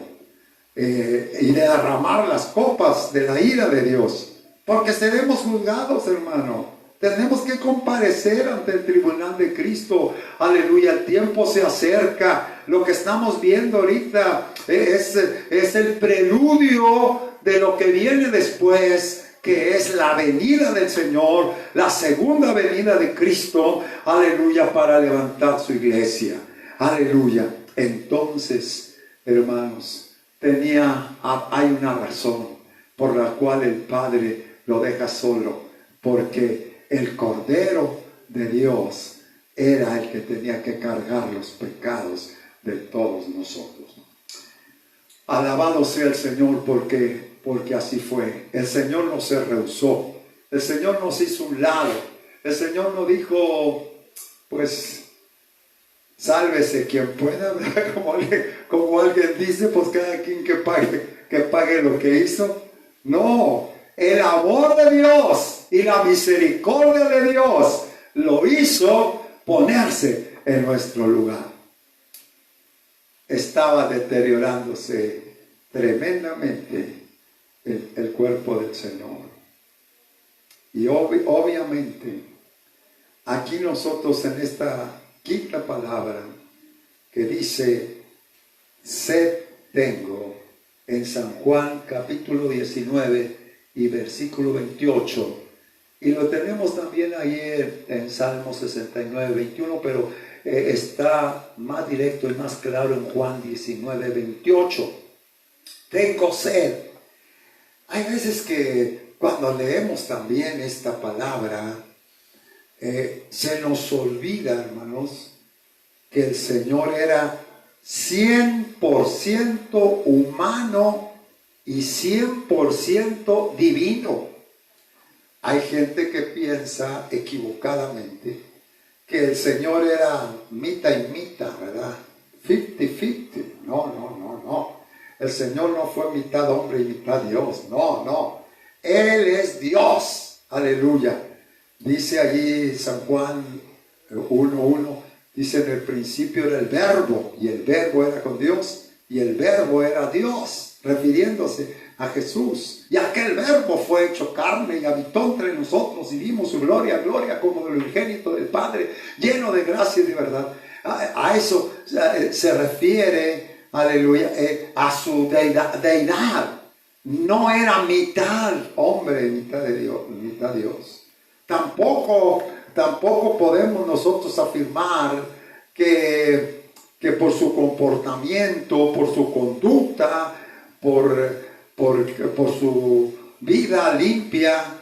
Y de derramar las copas de la ira de Dios. Porque seremos juzgados, hermano. Tenemos que comparecer ante el tribunal de Cristo. Aleluya, el tiempo se acerca. Lo que estamos viendo ahorita es el preludio de lo que viene después, que es la venida del Señor, la segunda venida de Cristo. Aleluya, para levantar su iglesia. Aleluya. Entonces, hermanos, hay una razón por la cual el Padre lo deja solo, porque el Cordero de Dios era el que tenía que cargar los pecados de todos nosotros. Alabado sea el Señor porque así fue. El Señor no se rehusó. El Señor nos hizo un lado. El Señor no dijo, pues, sálvese quien pueda, ¿verdad? Como alguien dice, pues cada quien que pague lo que hizo. No, el amor de Dios y la misericordia de Dios lo hizo ponerse en nuestro lugar. Estaba deteriorándose tremendamente el cuerpo del Señor. Y obviamente, aquí nosotros en esta quinta palabra que dice, sed tengo, en San Juan capítulo 19 y versículo 28, y lo tenemos también ayer en Salmo 69, 21, pero está más directo y más claro en Juan 19, 28. Tengo sed. Hay veces que cuando leemos también esta palabra, se nos olvida, hermanos, que el Señor era 100% humano y 100% divino. Hay gente que piensa equivocadamente que el Señor era mitad y mitad, ¿verdad? 50-50. No. El Señor no fue mitad hombre y mitad Dios. No. Él es Dios. Aleluya. Dice allí San Juan 1:1. Dice, en el principio era el Verbo, y el Verbo era con Dios, y el Verbo era Dios, refiriéndose a Jesús. Y aquel Verbo fue hecho carne y habitó entre nosotros, y vimos su gloria como del unigénito del Padre, lleno de gracia y de verdad. A eso se refiere, aleluya, a su deidad. No era mitad hombre, mitad Dios. Tampoco podemos nosotros afirmar que por su comportamiento, por su conducta, por su vida limpia,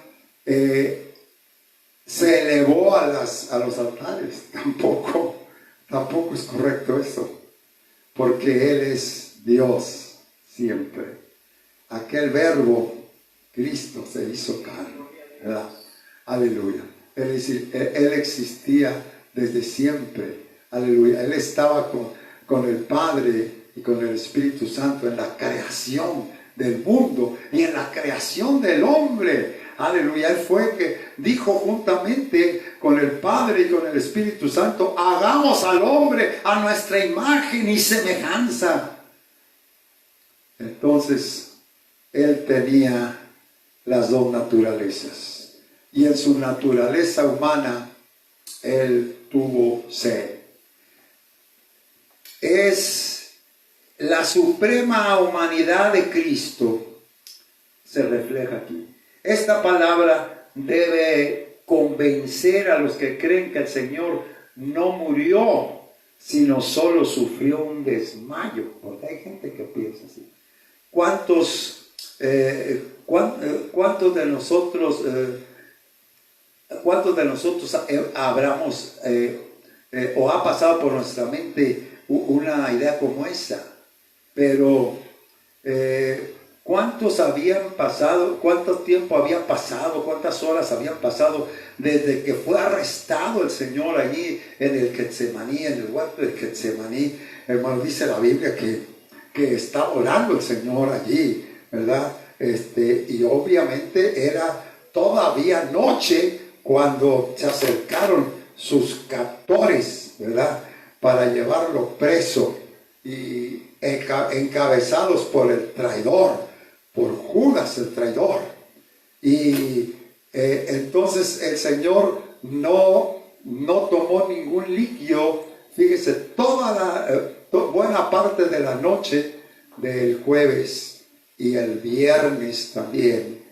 se elevó a los altares. Tampoco es correcto eso, porque Él es Dios siempre. Aquel Verbo, Cristo, se hizo carne, ¿verdad? Aleluya. Él existía desde siempre. Aleluya. Él estaba con el Padre y con el Espíritu Santo en la creación del mundo y en la creación del hombre. Aleluya. Él fue el que dijo juntamente con el Padre y con el Espíritu Santo: hagamos al hombre a nuestra imagen y semejanza. Entonces, Él tenía las dos naturalezas. Y en su naturaleza humana, Él tuvo sed. Es la suprema humanidad de Cristo, se refleja aquí. Esta palabra debe convencer a los que creen que el Señor no murió, sino solo sufrió un desmayo, porque hay gente que piensa así. ¿Cuántos de nosotros habramos o ha pasado por nuestra mente una idea como esa? Pero ¿cuántos habían pasado? ¿Cuánto tiempo había pasado? ¿Cuántas horas habían pasado desde que fue arrestado el Señor allí en el Getsemaní, en el huerto de Getsemaní? Hermano, dice la Biblia que estaba orando el Señor allí, ¿verdad? Y obviamente era todavía noche cuando se acercaron sus captores, ¿verdad? Para llevarlo preso, y encabezados por el traidor, por Judas el traidor. Y entonces el Señor no tomó ningún líquido. Fíjese, buena parte de la noche del jueves y el viernes también.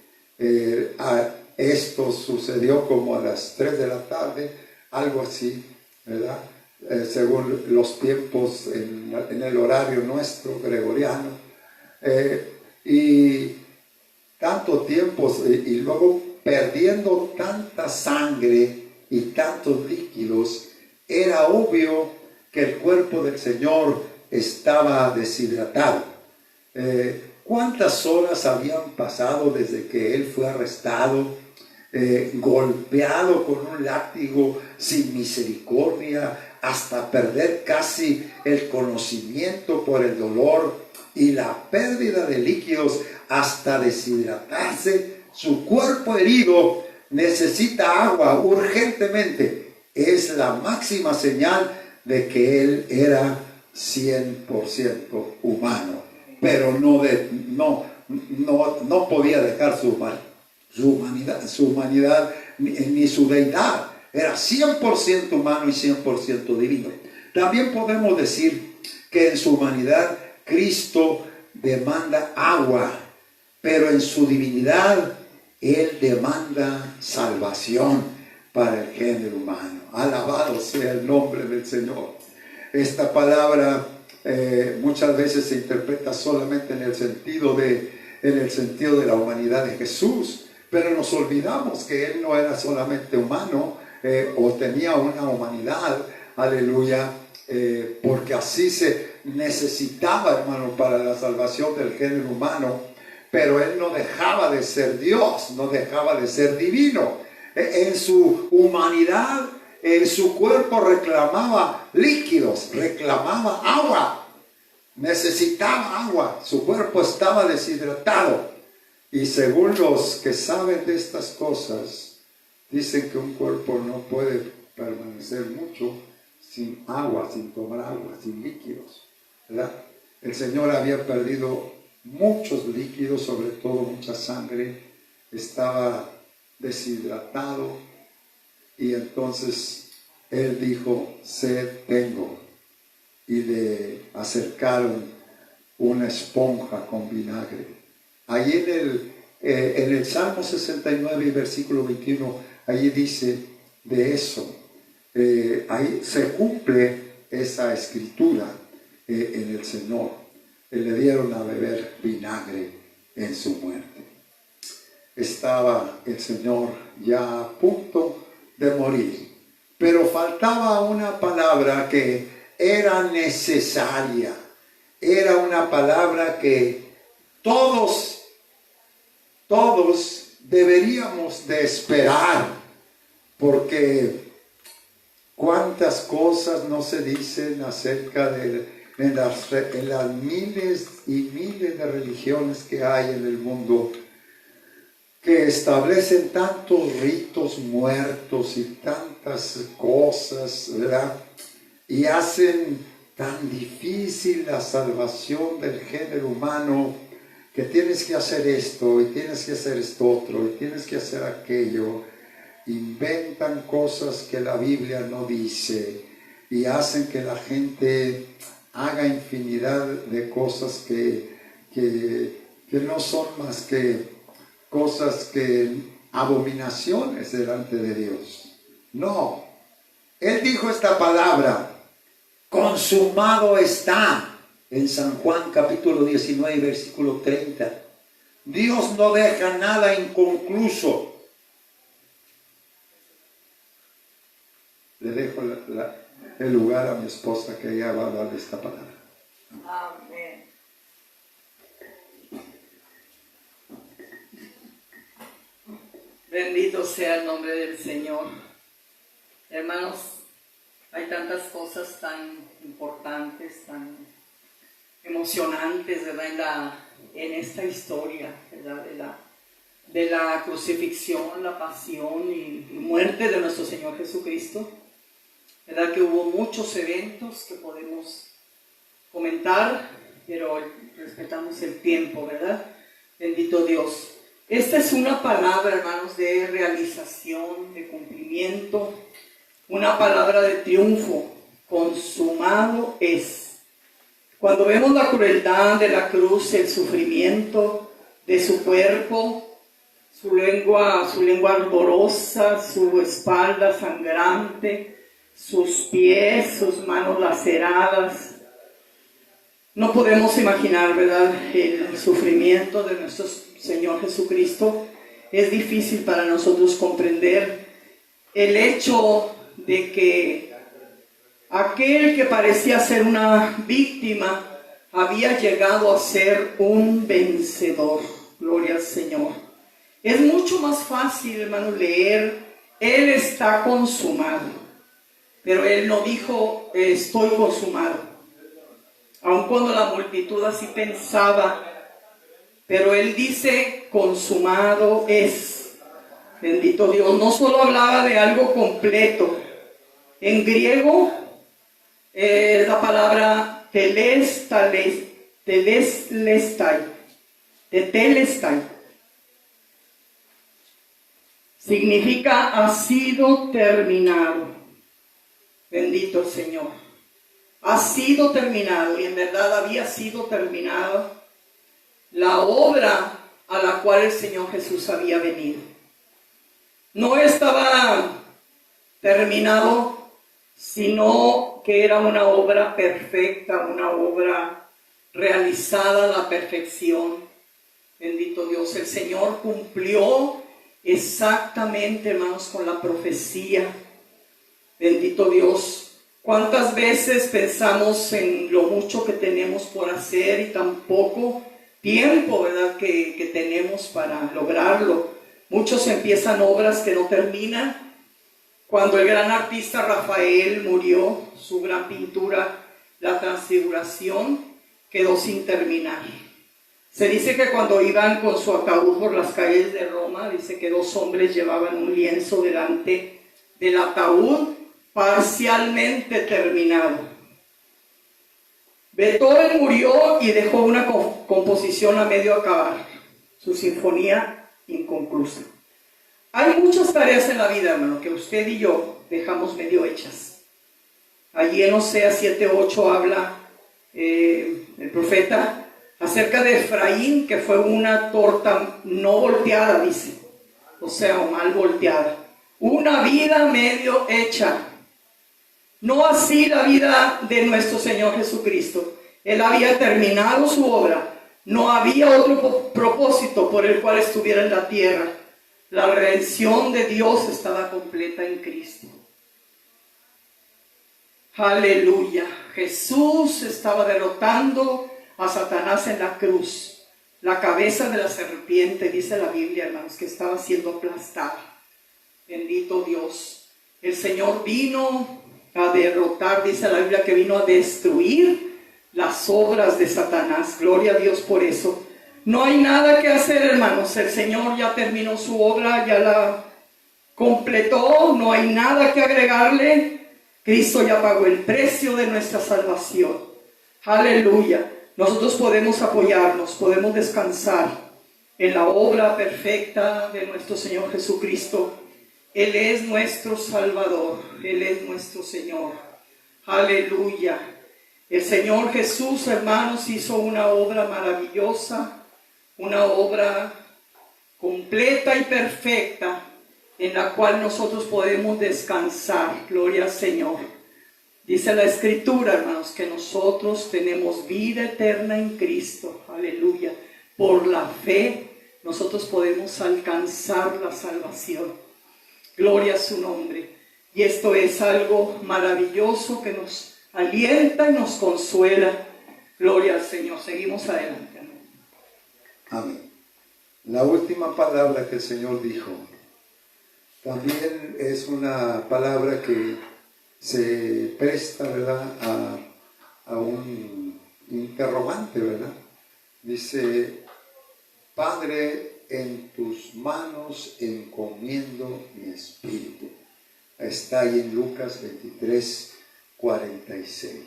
Esto sucedió como a las 3 de la tarde, algo así, ¿verdad? Según los tiempos en el horario nuestro gregoriano. Y tanto tiempo, y luego perdiendo tanta sangre y tantos líquidos, era obvio que el cuerpo del Señor estaba deshidratado. ¿Cuántas horas habían pasado desde que Él fue arrestado, golpeado con un látigo sin misericordia, hasta perder casi el conocimiento por el dolor y la pérdida de líquidos hasta deshidratarse? Su cuerpo herido necesita agua urgentemente. Es la máxima señal de que Él era 100% humano, pero no podía dejar su humanidad ni su deidad. Era 100% humano y 100% divino. También podemos decir que en su humanidad Cristo demanda agua, pero en su divinidad Él demanda salvación para el género humano. Alabado sea el nombre del Señor. Esta palabra muchas veces se interpreta solamente en el sentido de la humanidad de Jesús, pero nos olvidamos que Él no era solamente humano, o tenía una humanidad, aleluya, porque así se necesitaba, hermano, para la salvación del género humano. Pero Él no dejaba de ser Dios, no dejaba de ser divino. En su humanidad, en su cuerpo reclamaba líquidos, reclamaba agua, necesitaba agua. Su cuerpo estaba deshidratado. Y según los que saben de estas cosas, dicen que un cuerpo no puede permanecer mucho sin agua, sin tomar agua, sin líquidos, ¿verdad? El Señor había perdido muchos líquidos, sobre todo mucha sangre, estaba deshidratado, y entonces Él dijo: sed tengo. Y le acercaron una esponja con vinagre. Ahí en el Salmo 69 y versículo 21, allí dice de eso. Ahí se cumple esa escritura en el Señor. Le dieron a beber vinagre en su muerte. Estaba el Señor ya a punto de morir, pero faltaba una palabra que era necesaria. Era una palabra que todos deberíamos de esperar, porque cuántas cosas no se dicen acerca en las miles y miles de religiones que hay en el mundo, que establecen tantos ritos muertos y tantas cosas, ¿verdad? Y hacen tan difícil la salvación del género humano, que tienes que hacer esto y tienes que hacer esto otro y tienes que hacer aquello. Inventan cosas que la Biblia no dice y hacen que la gente haga infinidad de cosas que no son más que cosas abominaciones delante de Dios. No, Él dijo esta palabra: consumado está, en San Juan capítulo 19 versículo 30. Dios no deja nada inconcluso. Le dejo el lugar a mi esposa, que ella va a hablar de esta palabra. Amén. Bendito sea el nombre del Señor. Hermanos, hay tantas cosas tan importantes, tan emocionantes, ¿verdad? En esta historia, ¿verdad? De la crucifixión, la pasión y muerte de nuestro Señor Jesucristo. ¿Verdad? Que hubo muchos eventos que podemos comentar, pero respetamos el tiempo, ¿verdad? Bendito Dios. Esta es una palabra, hermanos, de realización, de cumplimiento, una palabra de triunfo. Consumado es. Cuando vemos la crueldad de la cruz, el sufrimiento de su cuerpo, su lengua ardorosa, su espalda sangrante, sus pies, sus manos laceradas, no podemos imaginar, ¿verdad?, el sufrimiento de nuestro Señor Jesucristo. Es difícil para nosotros comprender el hecho de que aquel que parecía ser una víctima había llegado a ser un vencedor. Gloria al Señor. Es mucho más fácil, hermano, leer: Él está consumado. Pero Él no dijo: estoy consumado. Aun cuando la multitud así pensaba, pero Él dice: consumado es. Bendito Dios. No solo hablaba de algo completo. En griego, la palabra telestai. Significa: ha sido terminado. Bendito Señor. Ha sido terminado, y en verdad había sido terminada la obra a la cual el Señor Jesús había venido. No estaba terminado, sino que era una obra perfecta, una obra realizada a la perfección. Bendito Dios. El Señor cumplió exactamente, hermanos, con la profecía. Bendito Dios. ¿Cuántas veces pensamos en lo mucho que tenemos por hacer y tan poco tiempo, ¿verdad?, que tenemos para lograrlo? Muchos empiezan obras que no terminan. Cuando el gran artista Rafael murió, su gran pintura, La Transfiguración, quedó sin terminar. Se dice que cuando iban con su ataúd por las calles de Roma, dice que 2 hombres llevaban un lienzo delante del ataúd parcialmente terminado. Beethoven murió y dejó una composición a medio acabar, su sinfonía inconclusa. Hay muchas tareas en la vida, hermano, que usted y yo dejamos medio hechas. Allí en Oseas 7:8 habla el profeta acerca de Efraín, que fue una torta no volteada, dice, o sea, o mal volteada. Una vida medio hecha. No así la vida de nuestro Señor Jesucristo. Él había terminado su obra. No había otro propósito por el cual estuviera en la tierra. La redención de Dios estaba completa en Cristo. Aleluya. Jesús estaba derrotando a Satanás en la cruz. La cabeza de la serpiente, dice la Biblia, hermanos, que estaba siendo aplastada. Bendito Dios. El Señor vino a derrotar, dice la Biblia, que vino a destruir las obras de Satanás. Gloria a Dios por eso. No hay nada que hacer, hermanos. El Señor ya terminó su obra, ya la completó. No hay nada que agregarle. Cristo ya pagó el precio de nuestra salvación. Aleluya. Nosotros podemos apoyarnos, podemos descansar en la obra perfecta de nuestro Señor Jesucristo. Él es nuestro Salvador, Él es nuestro Señor. Aleluya. El Señor Jesús, hermanos, hizo una obra maravillosa, una obra completa y perfecta, en la cual nosotros podemos descansar. Gloria al Señor. Dice la Escritura, hermanos, que nosotros tenemos vida eterna en Cristo. Aleluya. Por la fe, nosotros podemos alcanzar la salvación. Gloria a su nombre. Y esto es algo maravilloso que nos alienta y nos consuela. Gloria al Señor. Seguimos adelante. Amén. La última palabra que el Señor dijo también es una palabra que se presta, ¿verdad?, a un interrogante, ¿verdad? Dice: Padre, en tus manos encomiendo mi espíritu. Está ahí en Lucas 23:46.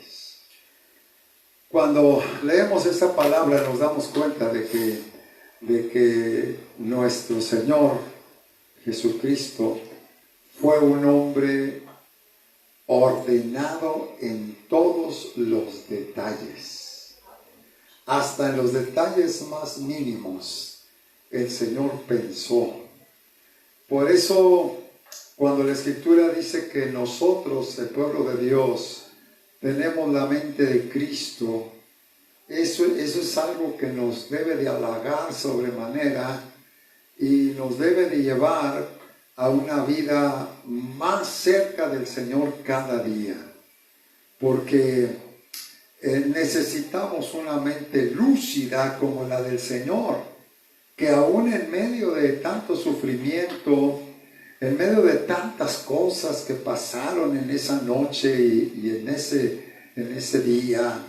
Cuando leemos esta palabra nos damos cuenta de que nuestro Señor Jesucristo fue un hombre ordenado en todos los detalles. Hasta en los detalles más mínimos el Señor pensó. Por eso, cuando la Escritura dice que nosotros, el pueblo de Dios, tenemos la mente de Cristo, eso es algo que nos debe de halagar sobremanera y nos debe de llevar a una vida más cerca del Señor cada día. Porque necesitamos una mente lúcida como la del Señor, que aún en medio de tanto sufrimiento, en medio de tantas cosas que pasaron en esa noche y en ese día,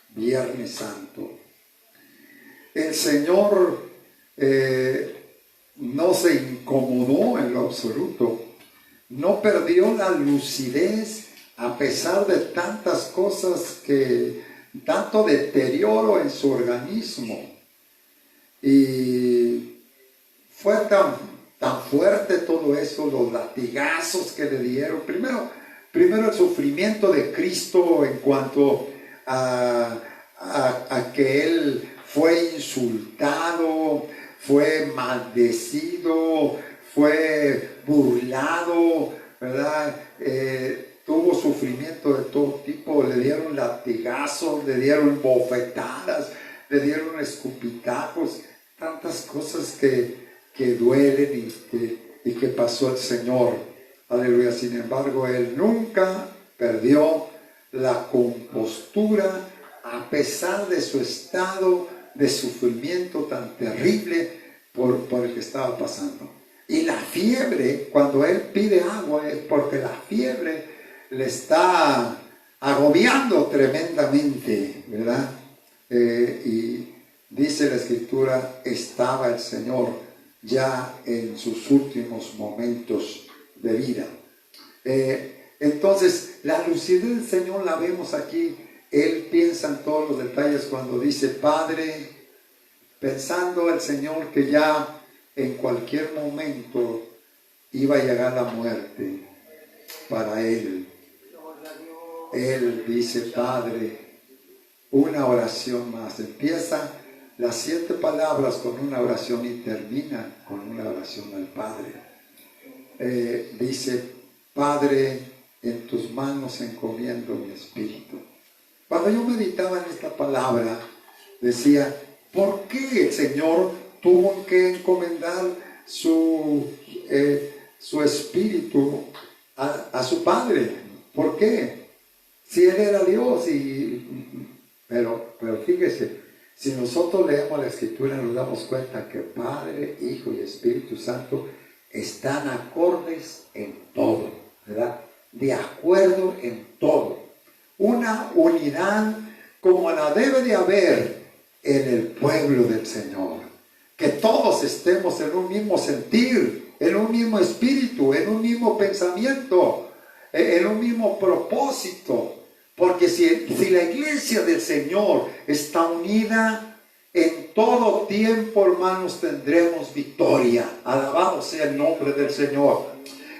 Viernes Santo, el Señor no se incomodó en lo absoluto, no perdió la lucidez a pesar de tantas cosas, tanto deterioro en su organismo. Y fue tan fuerte todo eso, los latigazos que le dieron. Primero el sufrimiento de Cristo en cuanto a que Él fue insultado, fue maldecido, fue burlado, ¿verdad? Tuvo sufrimiento de todo tipo, le dieron latigazos, le dieron bofetadas, le dieron escupitajos, tantas cosas que duelen y que pasó el Señor. Aleluya. Sin embargo, Él nunca perdió la compostura a pesar de su estado de sufrimiento tan terrible por el que estaba pasando. Y la fiebre, cuando Él pide agua, es porque la fiebre le está agobiando tremendamente, ¿verdad? Y dice la Escritura, estaba el Señor ya en sus últimos momentos de vida. Entonces, la lucidez del Señor la vemos aquí. Él piensa en todos los detalles cuando dice Padre, pensando el Señor que ya en cualquier momento iba a llegar la muerte para Él. Él dice, Padre, una oración más. Empieza las 7 palabras con una oración y termina con una oración al Padre. Dice, Padre, en tus manos encomiendo mi espíritu. Cuando yo meditaba en esta palabra, decía, ¿por qué el Señor tuvo que encomendar su espíritu a su Padre? ¿Por qué? Si Él era Dios. Pero fíjese, si nosotros leemos la Escritura nos damos cuenta que Padre, Hijo y Espíritu Santo están acordes en todo, ¿verdad? De acuerdo en todo. Una unidad como la debe de haber en el pueblo del Señor. Que todos estemos en un mismo sentir, en un mismo espíritu, en un mismo pensamiento, en un mismo propósito. Porque si la iglesia del Señor está unida, en todo tiempo, hermanos, tendremos victoria. Alabado sea el nombre del Señor.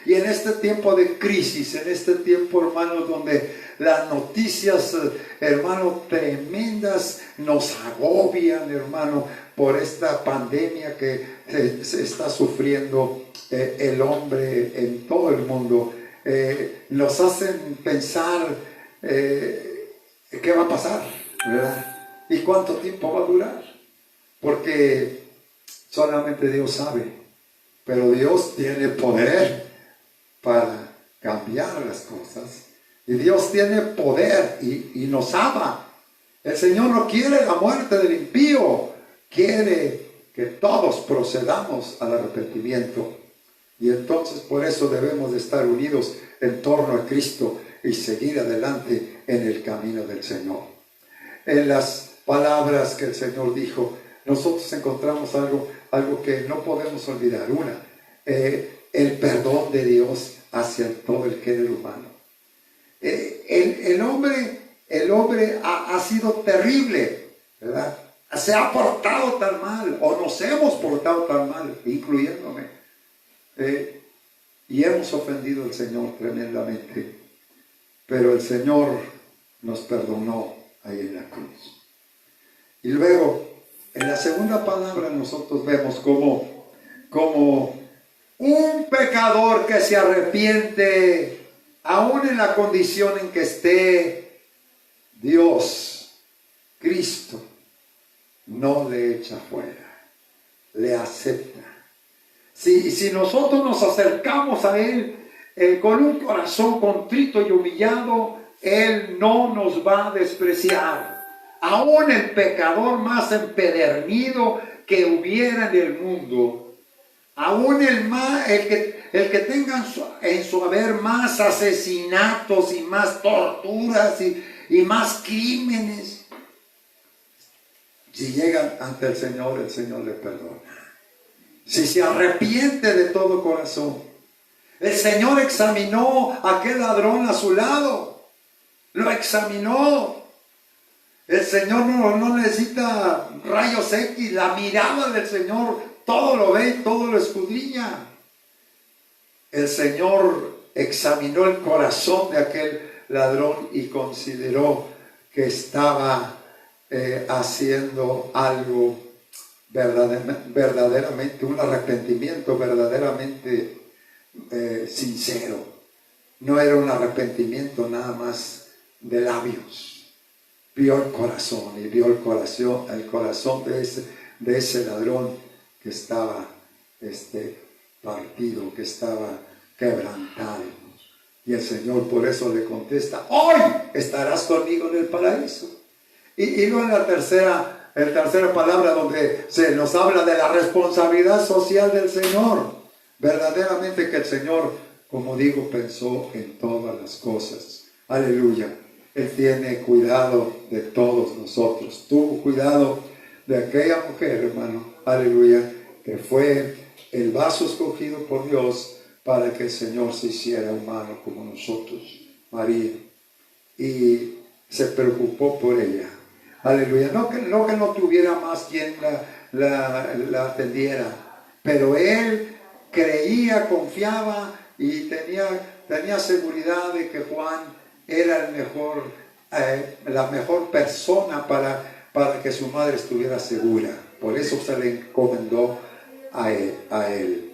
Y en este tiempo de crisis, en este tiempo, hermanos, donde las noticias, hermanos, tremendas nos agobian, hermano, por esta pandemia que se está sufriendo el hombre en todo el mundo, nos hacen pensar qué va a pasar, ¿verdad? ¿Y cuánto tiempo va a durar? Porque solamente Dios sabe, pero Dios tiene poder para cambiar las cosas. Y Dios tiene poder y nos ama. El Señor no quiere la muerte del impío, quiere que todos procedamos al arrepentimiento. Y entonces por eso debemos de estar unidos en torno a Cristo y seguir adelante en el camino del Señor. En las palabras que el Señor dijo, nosotros encontramos algo que no podemos olvidar. El perdón de Dios hacia todo el género humano. El hombre ha sido terrible, ¿verdad? Se ha portado tan mal, o nos hemos portado tan mal, incluyéndome. Y hemos ofendido al Señor tremendamente. Pero el Señor nos perdonó ahí en la cruz. Y luego, en la segunda palabra nosotros vemos como un pecador que se arrepiente, aún en la condición en que esté, Dios, Cristo, no le echa fuera, le acepta. Si nosotros nos acercamos a Él con un corazón contrito y humillado, Él no nos va a despreciar. Aún el pecador más empedernido que hubiera en el mundo, aún el que tenga en su haber más asesinatos y más torturas y más crímenes, si llegan ante el Señor le perdona. Si se arrepiente de todo corazón. El Señor examinó a aquel ladrón a su lado. Lo examinó. El Señor no necesita rayos X. La mirada del Señor todo lo ve y todo lo escudriña. El Señor examinó el corazón de aquel ladrón y consideró que estaba haciendo algo verdaderamente, un arrepentimiento verdaderamente sincero. No era un arrepentimiento nada más de labios. Vio el corazón y vio el corazón de ese ladrón que estaba partido, que estaba quebrantado. Y el Señor por eso le contesta: hoy estarás conmigo en el paraíso. Y luego en la tercera palabra, donde se nos habla de la responsabilidad social del Señor. Verdaderamente que el Señor, como digo, pensó en todas las cosas. Aleluya. Él tiene cuidado de todos nosotros. Tuvo cuidado de aquella mujer, hermano. Aleluya. Que fue el vaso escogido por Dios para que el Señor se hiciera humano como nosotros. María. Y se preocupó por ella. Aleluya. No que no tuviera más quien la atendiera, pero él creía, confiaba y tenía seguridad de que Juan era la mejor persona para que su madre estuviera segura. Por eso se le encomendó a él.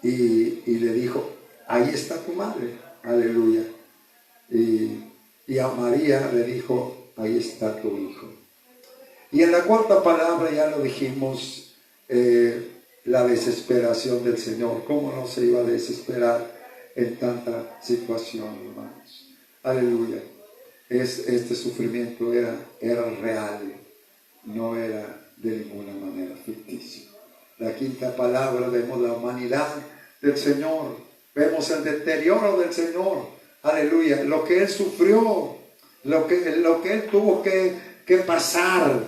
Y le dijo: ahí está tu madre. Aleluya. Y a María le dijo: ahí está tu hijo. Y en la cuarta palabra ya lo dijimos, la desesperación del Señor. ¿Cómo no se iba a desesperar en tanta situación, hermanos? Aleluya. Este sufrimiento era real, no era de ninguna manera ficticio. La quinta palabra, vemos la humanidad del Señor. Vemos el deterioro del Señor. Aleluya. Lo que Él sufrió, lo que Él tuvo que pasar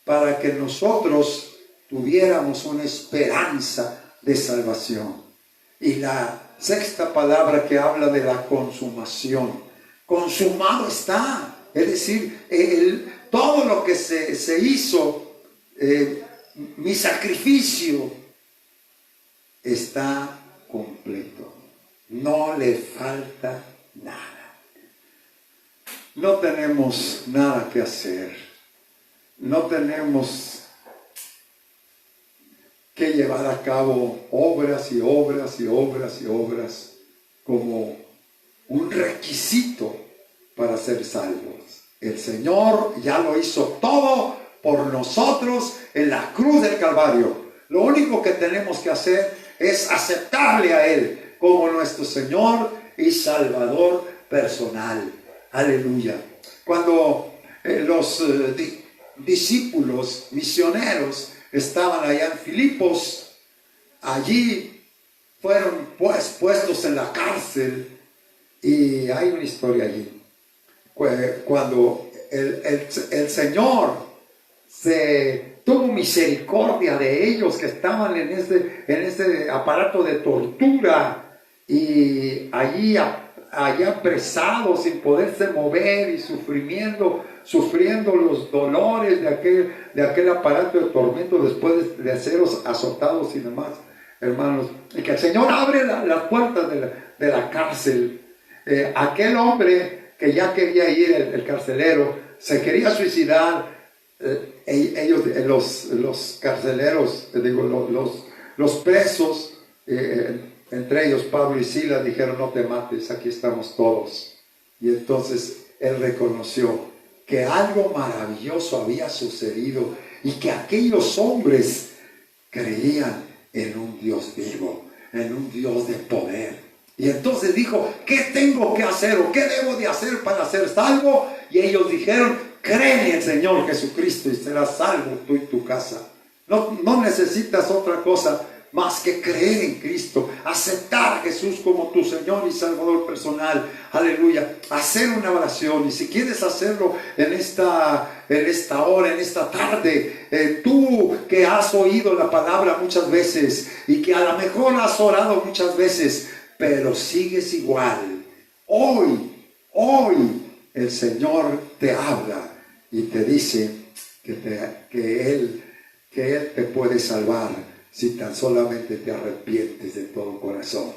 para que nosotros tuviéramos una esperanza de salvación. Y la sexta palabra que habla de la consumación. Consumado está. Es decir, todo lo que se hizo, mi sacrificio está completo. No le falta nada. No tenemos nada que hacer. No tenemos que llevar a cabo obras y obras y obras y obras como un requisito para ser salvos. El Señor ya lo hizo todo por nosotros en la cruz del Calvario. Lo único que tenemos que hacer es aceptarle a Él como nuestro Señor y Salvador personal. Aleluya. Cuando los discípulos misioneros estaban allá en Filipos, allí fueron puestos en la cárcel, y hay una historia allí. Cuando el Señor se tuvo misericordia de ellos que estaban en este aparato de tortura, y allí allá apresados sin poderse mover y sufriendo los dolores de aquel aparato de tormento después de ser azotados y demás, hermanos, y que el Señor abre las puertas de la cárcel. Aquel hombre que ya quería ir, el carcelero, se quería suicidar. Ellos, los carceleros, los presos, entre ellos Pablo y Silas, dijeron: no te mates, aquí estamos todos. Y entonces él reconoció que algo maravilloso había sucedido y que aquellos hombres creían en un Dios vivo, en un Dios de poder. Y entonces dijo: ¿qué tengo que hacer o qué debo de hacer para ser salvo? Y ellos dijeron: cree en el Señor Jesucristo y serás salvo tú y tu casa. No necesitas otra cosa más que creer en Cristo, aceptar a Jesús como tu Señor y Salvador personal. Aleluya. Hacer una oración, y si quieres hacerlo en esta hora, en esta tarde, tú que has oído la palabra muchas veces y que a lo mejor has orado muchas veces, pero sigues igual, hoy el Señor te habla y te dice que Él te puede salvar si tan solamente te arrepientes de todo corazón.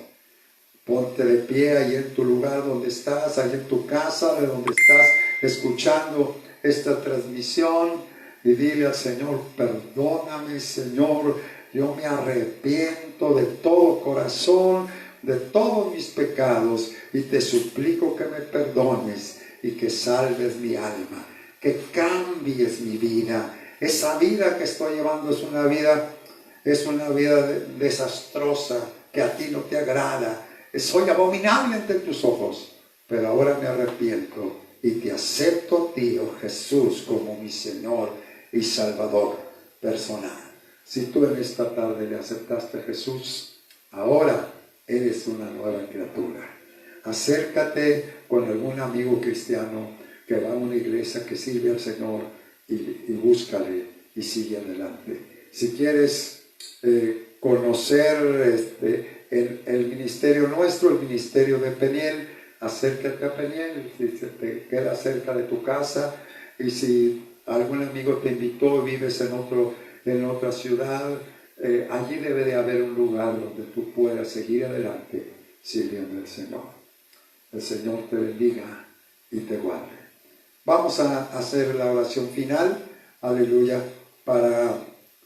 Ponte de pie ahí en tu lugar donde estás, ahí en tu casa, de donde estás escuchando esta transmisión, y dile al Señor: perdóname, Señor, yo me arrepiento de todo corazón de todos mis pecados, y te suplico que me perdones y que salves mi alma, que cambies mi vida. Esa vida que estoy llevando es una vida desastrosa, que a ti no te agrada. Soy abominable ante tus ojos, pero ahora me arrepiento y te acepto a ti, oh Jesús, como mi Señor y Salvador personal. Si tú en esta tarde le aceptaste a Jesús, ahora eres una nueva criatura. Acércate con algún amigo cristiano que va a una iglesia que sirve al Señor, y búscale y sigue adelante. Si quieres conocer el ministerio nuestro, el ministerio de Peniel, acércate a Peniel si se te queda cerca de tu casa, y si algún amigo te invitó y vives en otra ciudad, allí debe de haber un lugar donde tú puedas seguir adelante sirviendo al Señor. El Señor te bendiga y te guarde. Vamos a hacer la oración final, aleluya, para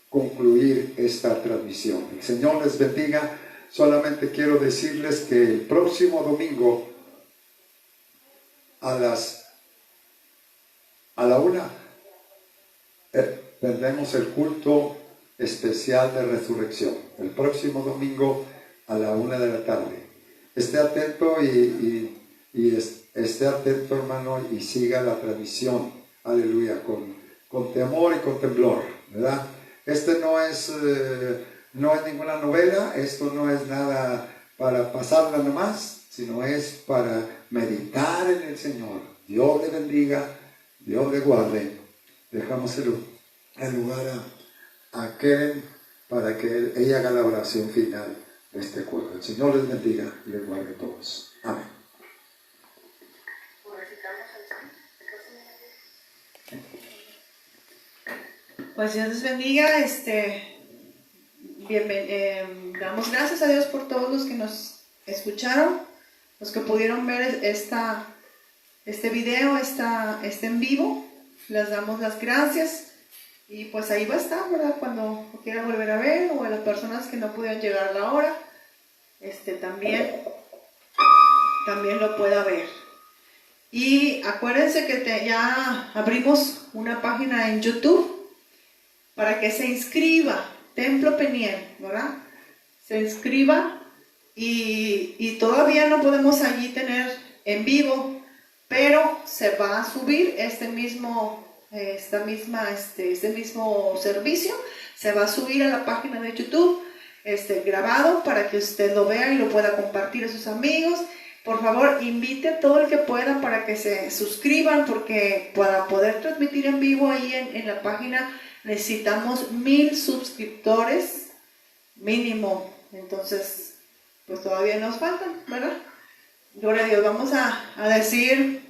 concluir esta transmisión. El Señor les bendiga. Solamente quiero decirles que el próximo domingo a la 1 tendremos el culto especial de resurrección. El próximo domingo a la 1 de la tarde. Esté atento esté atento, hermano, y siga la transmisión, aleluya, con temor y con temblor, ¿verdad? No es ninguna novela, esto no es nada para pasarla nomás, sino es para meditar en el Señor. Dios le bendiga, Dios le guarde. Dejamos el lugar a Karen para que ella haga la oración final de este culto. El Señor les bendiga y les guarde a todos. Amén. Pues Dios les bendiga. Damos gracias a Dios por todos los que nos escucharon, los que pudieron ver este video, este en vivo. Les damos las gracias. Y pues ahí va a estar, ¿verdad? Cuando lo quiera volver a ver, o a las personas que no pudieron llegar a la hora, también lo pueda ver. Y acuérdense que ya abrimos una página en YouTube para que se inscriba, Templo Peniel, ¿verdad? Se inscriba y todavía no podemos allí tener en vivo, pero se va a subir este mismo servicio, se va a subir a la página de YouTube, grabado, para que usted lo vea y lo pueda compartir a sus amigos. Por favor, invite a todo el que pueda para que se suscriban, porque para poder transmitir en vivo ahí en la página necesitamos 1000 suscriptores mínimo. Entonces, pues todavía nos faltan, ¿verdad? Gloria a Dios. Vamos a decir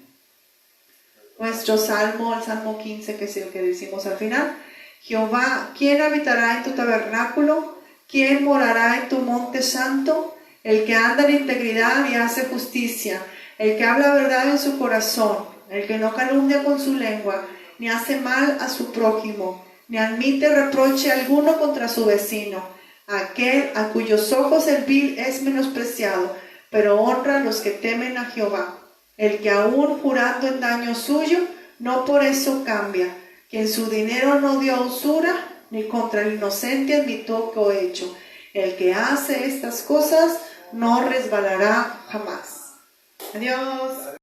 nuestro salmo, el Salmo 15, que es el que decimos al final. Jehová, ¿quién habitará en tu tabernáculo? ¿Quién morará en tu monte santo? El que anda en integridad y hace justicia, el que habla verdad en su corazón, el que no calumnia con su lengua, ni hace mal a su prójimo, ni admite reproche alguno contra su vecino, aquel a cuyos ojos el vil es menospreciado, pero honra a los que temen a Jehová. El que aún jurando en daño suyo, no por eso cambia, que en su dinero no dio usura, ni contra el inocente admitió cohecho. El que hace estas cosas no resbalará jamás. Adiós.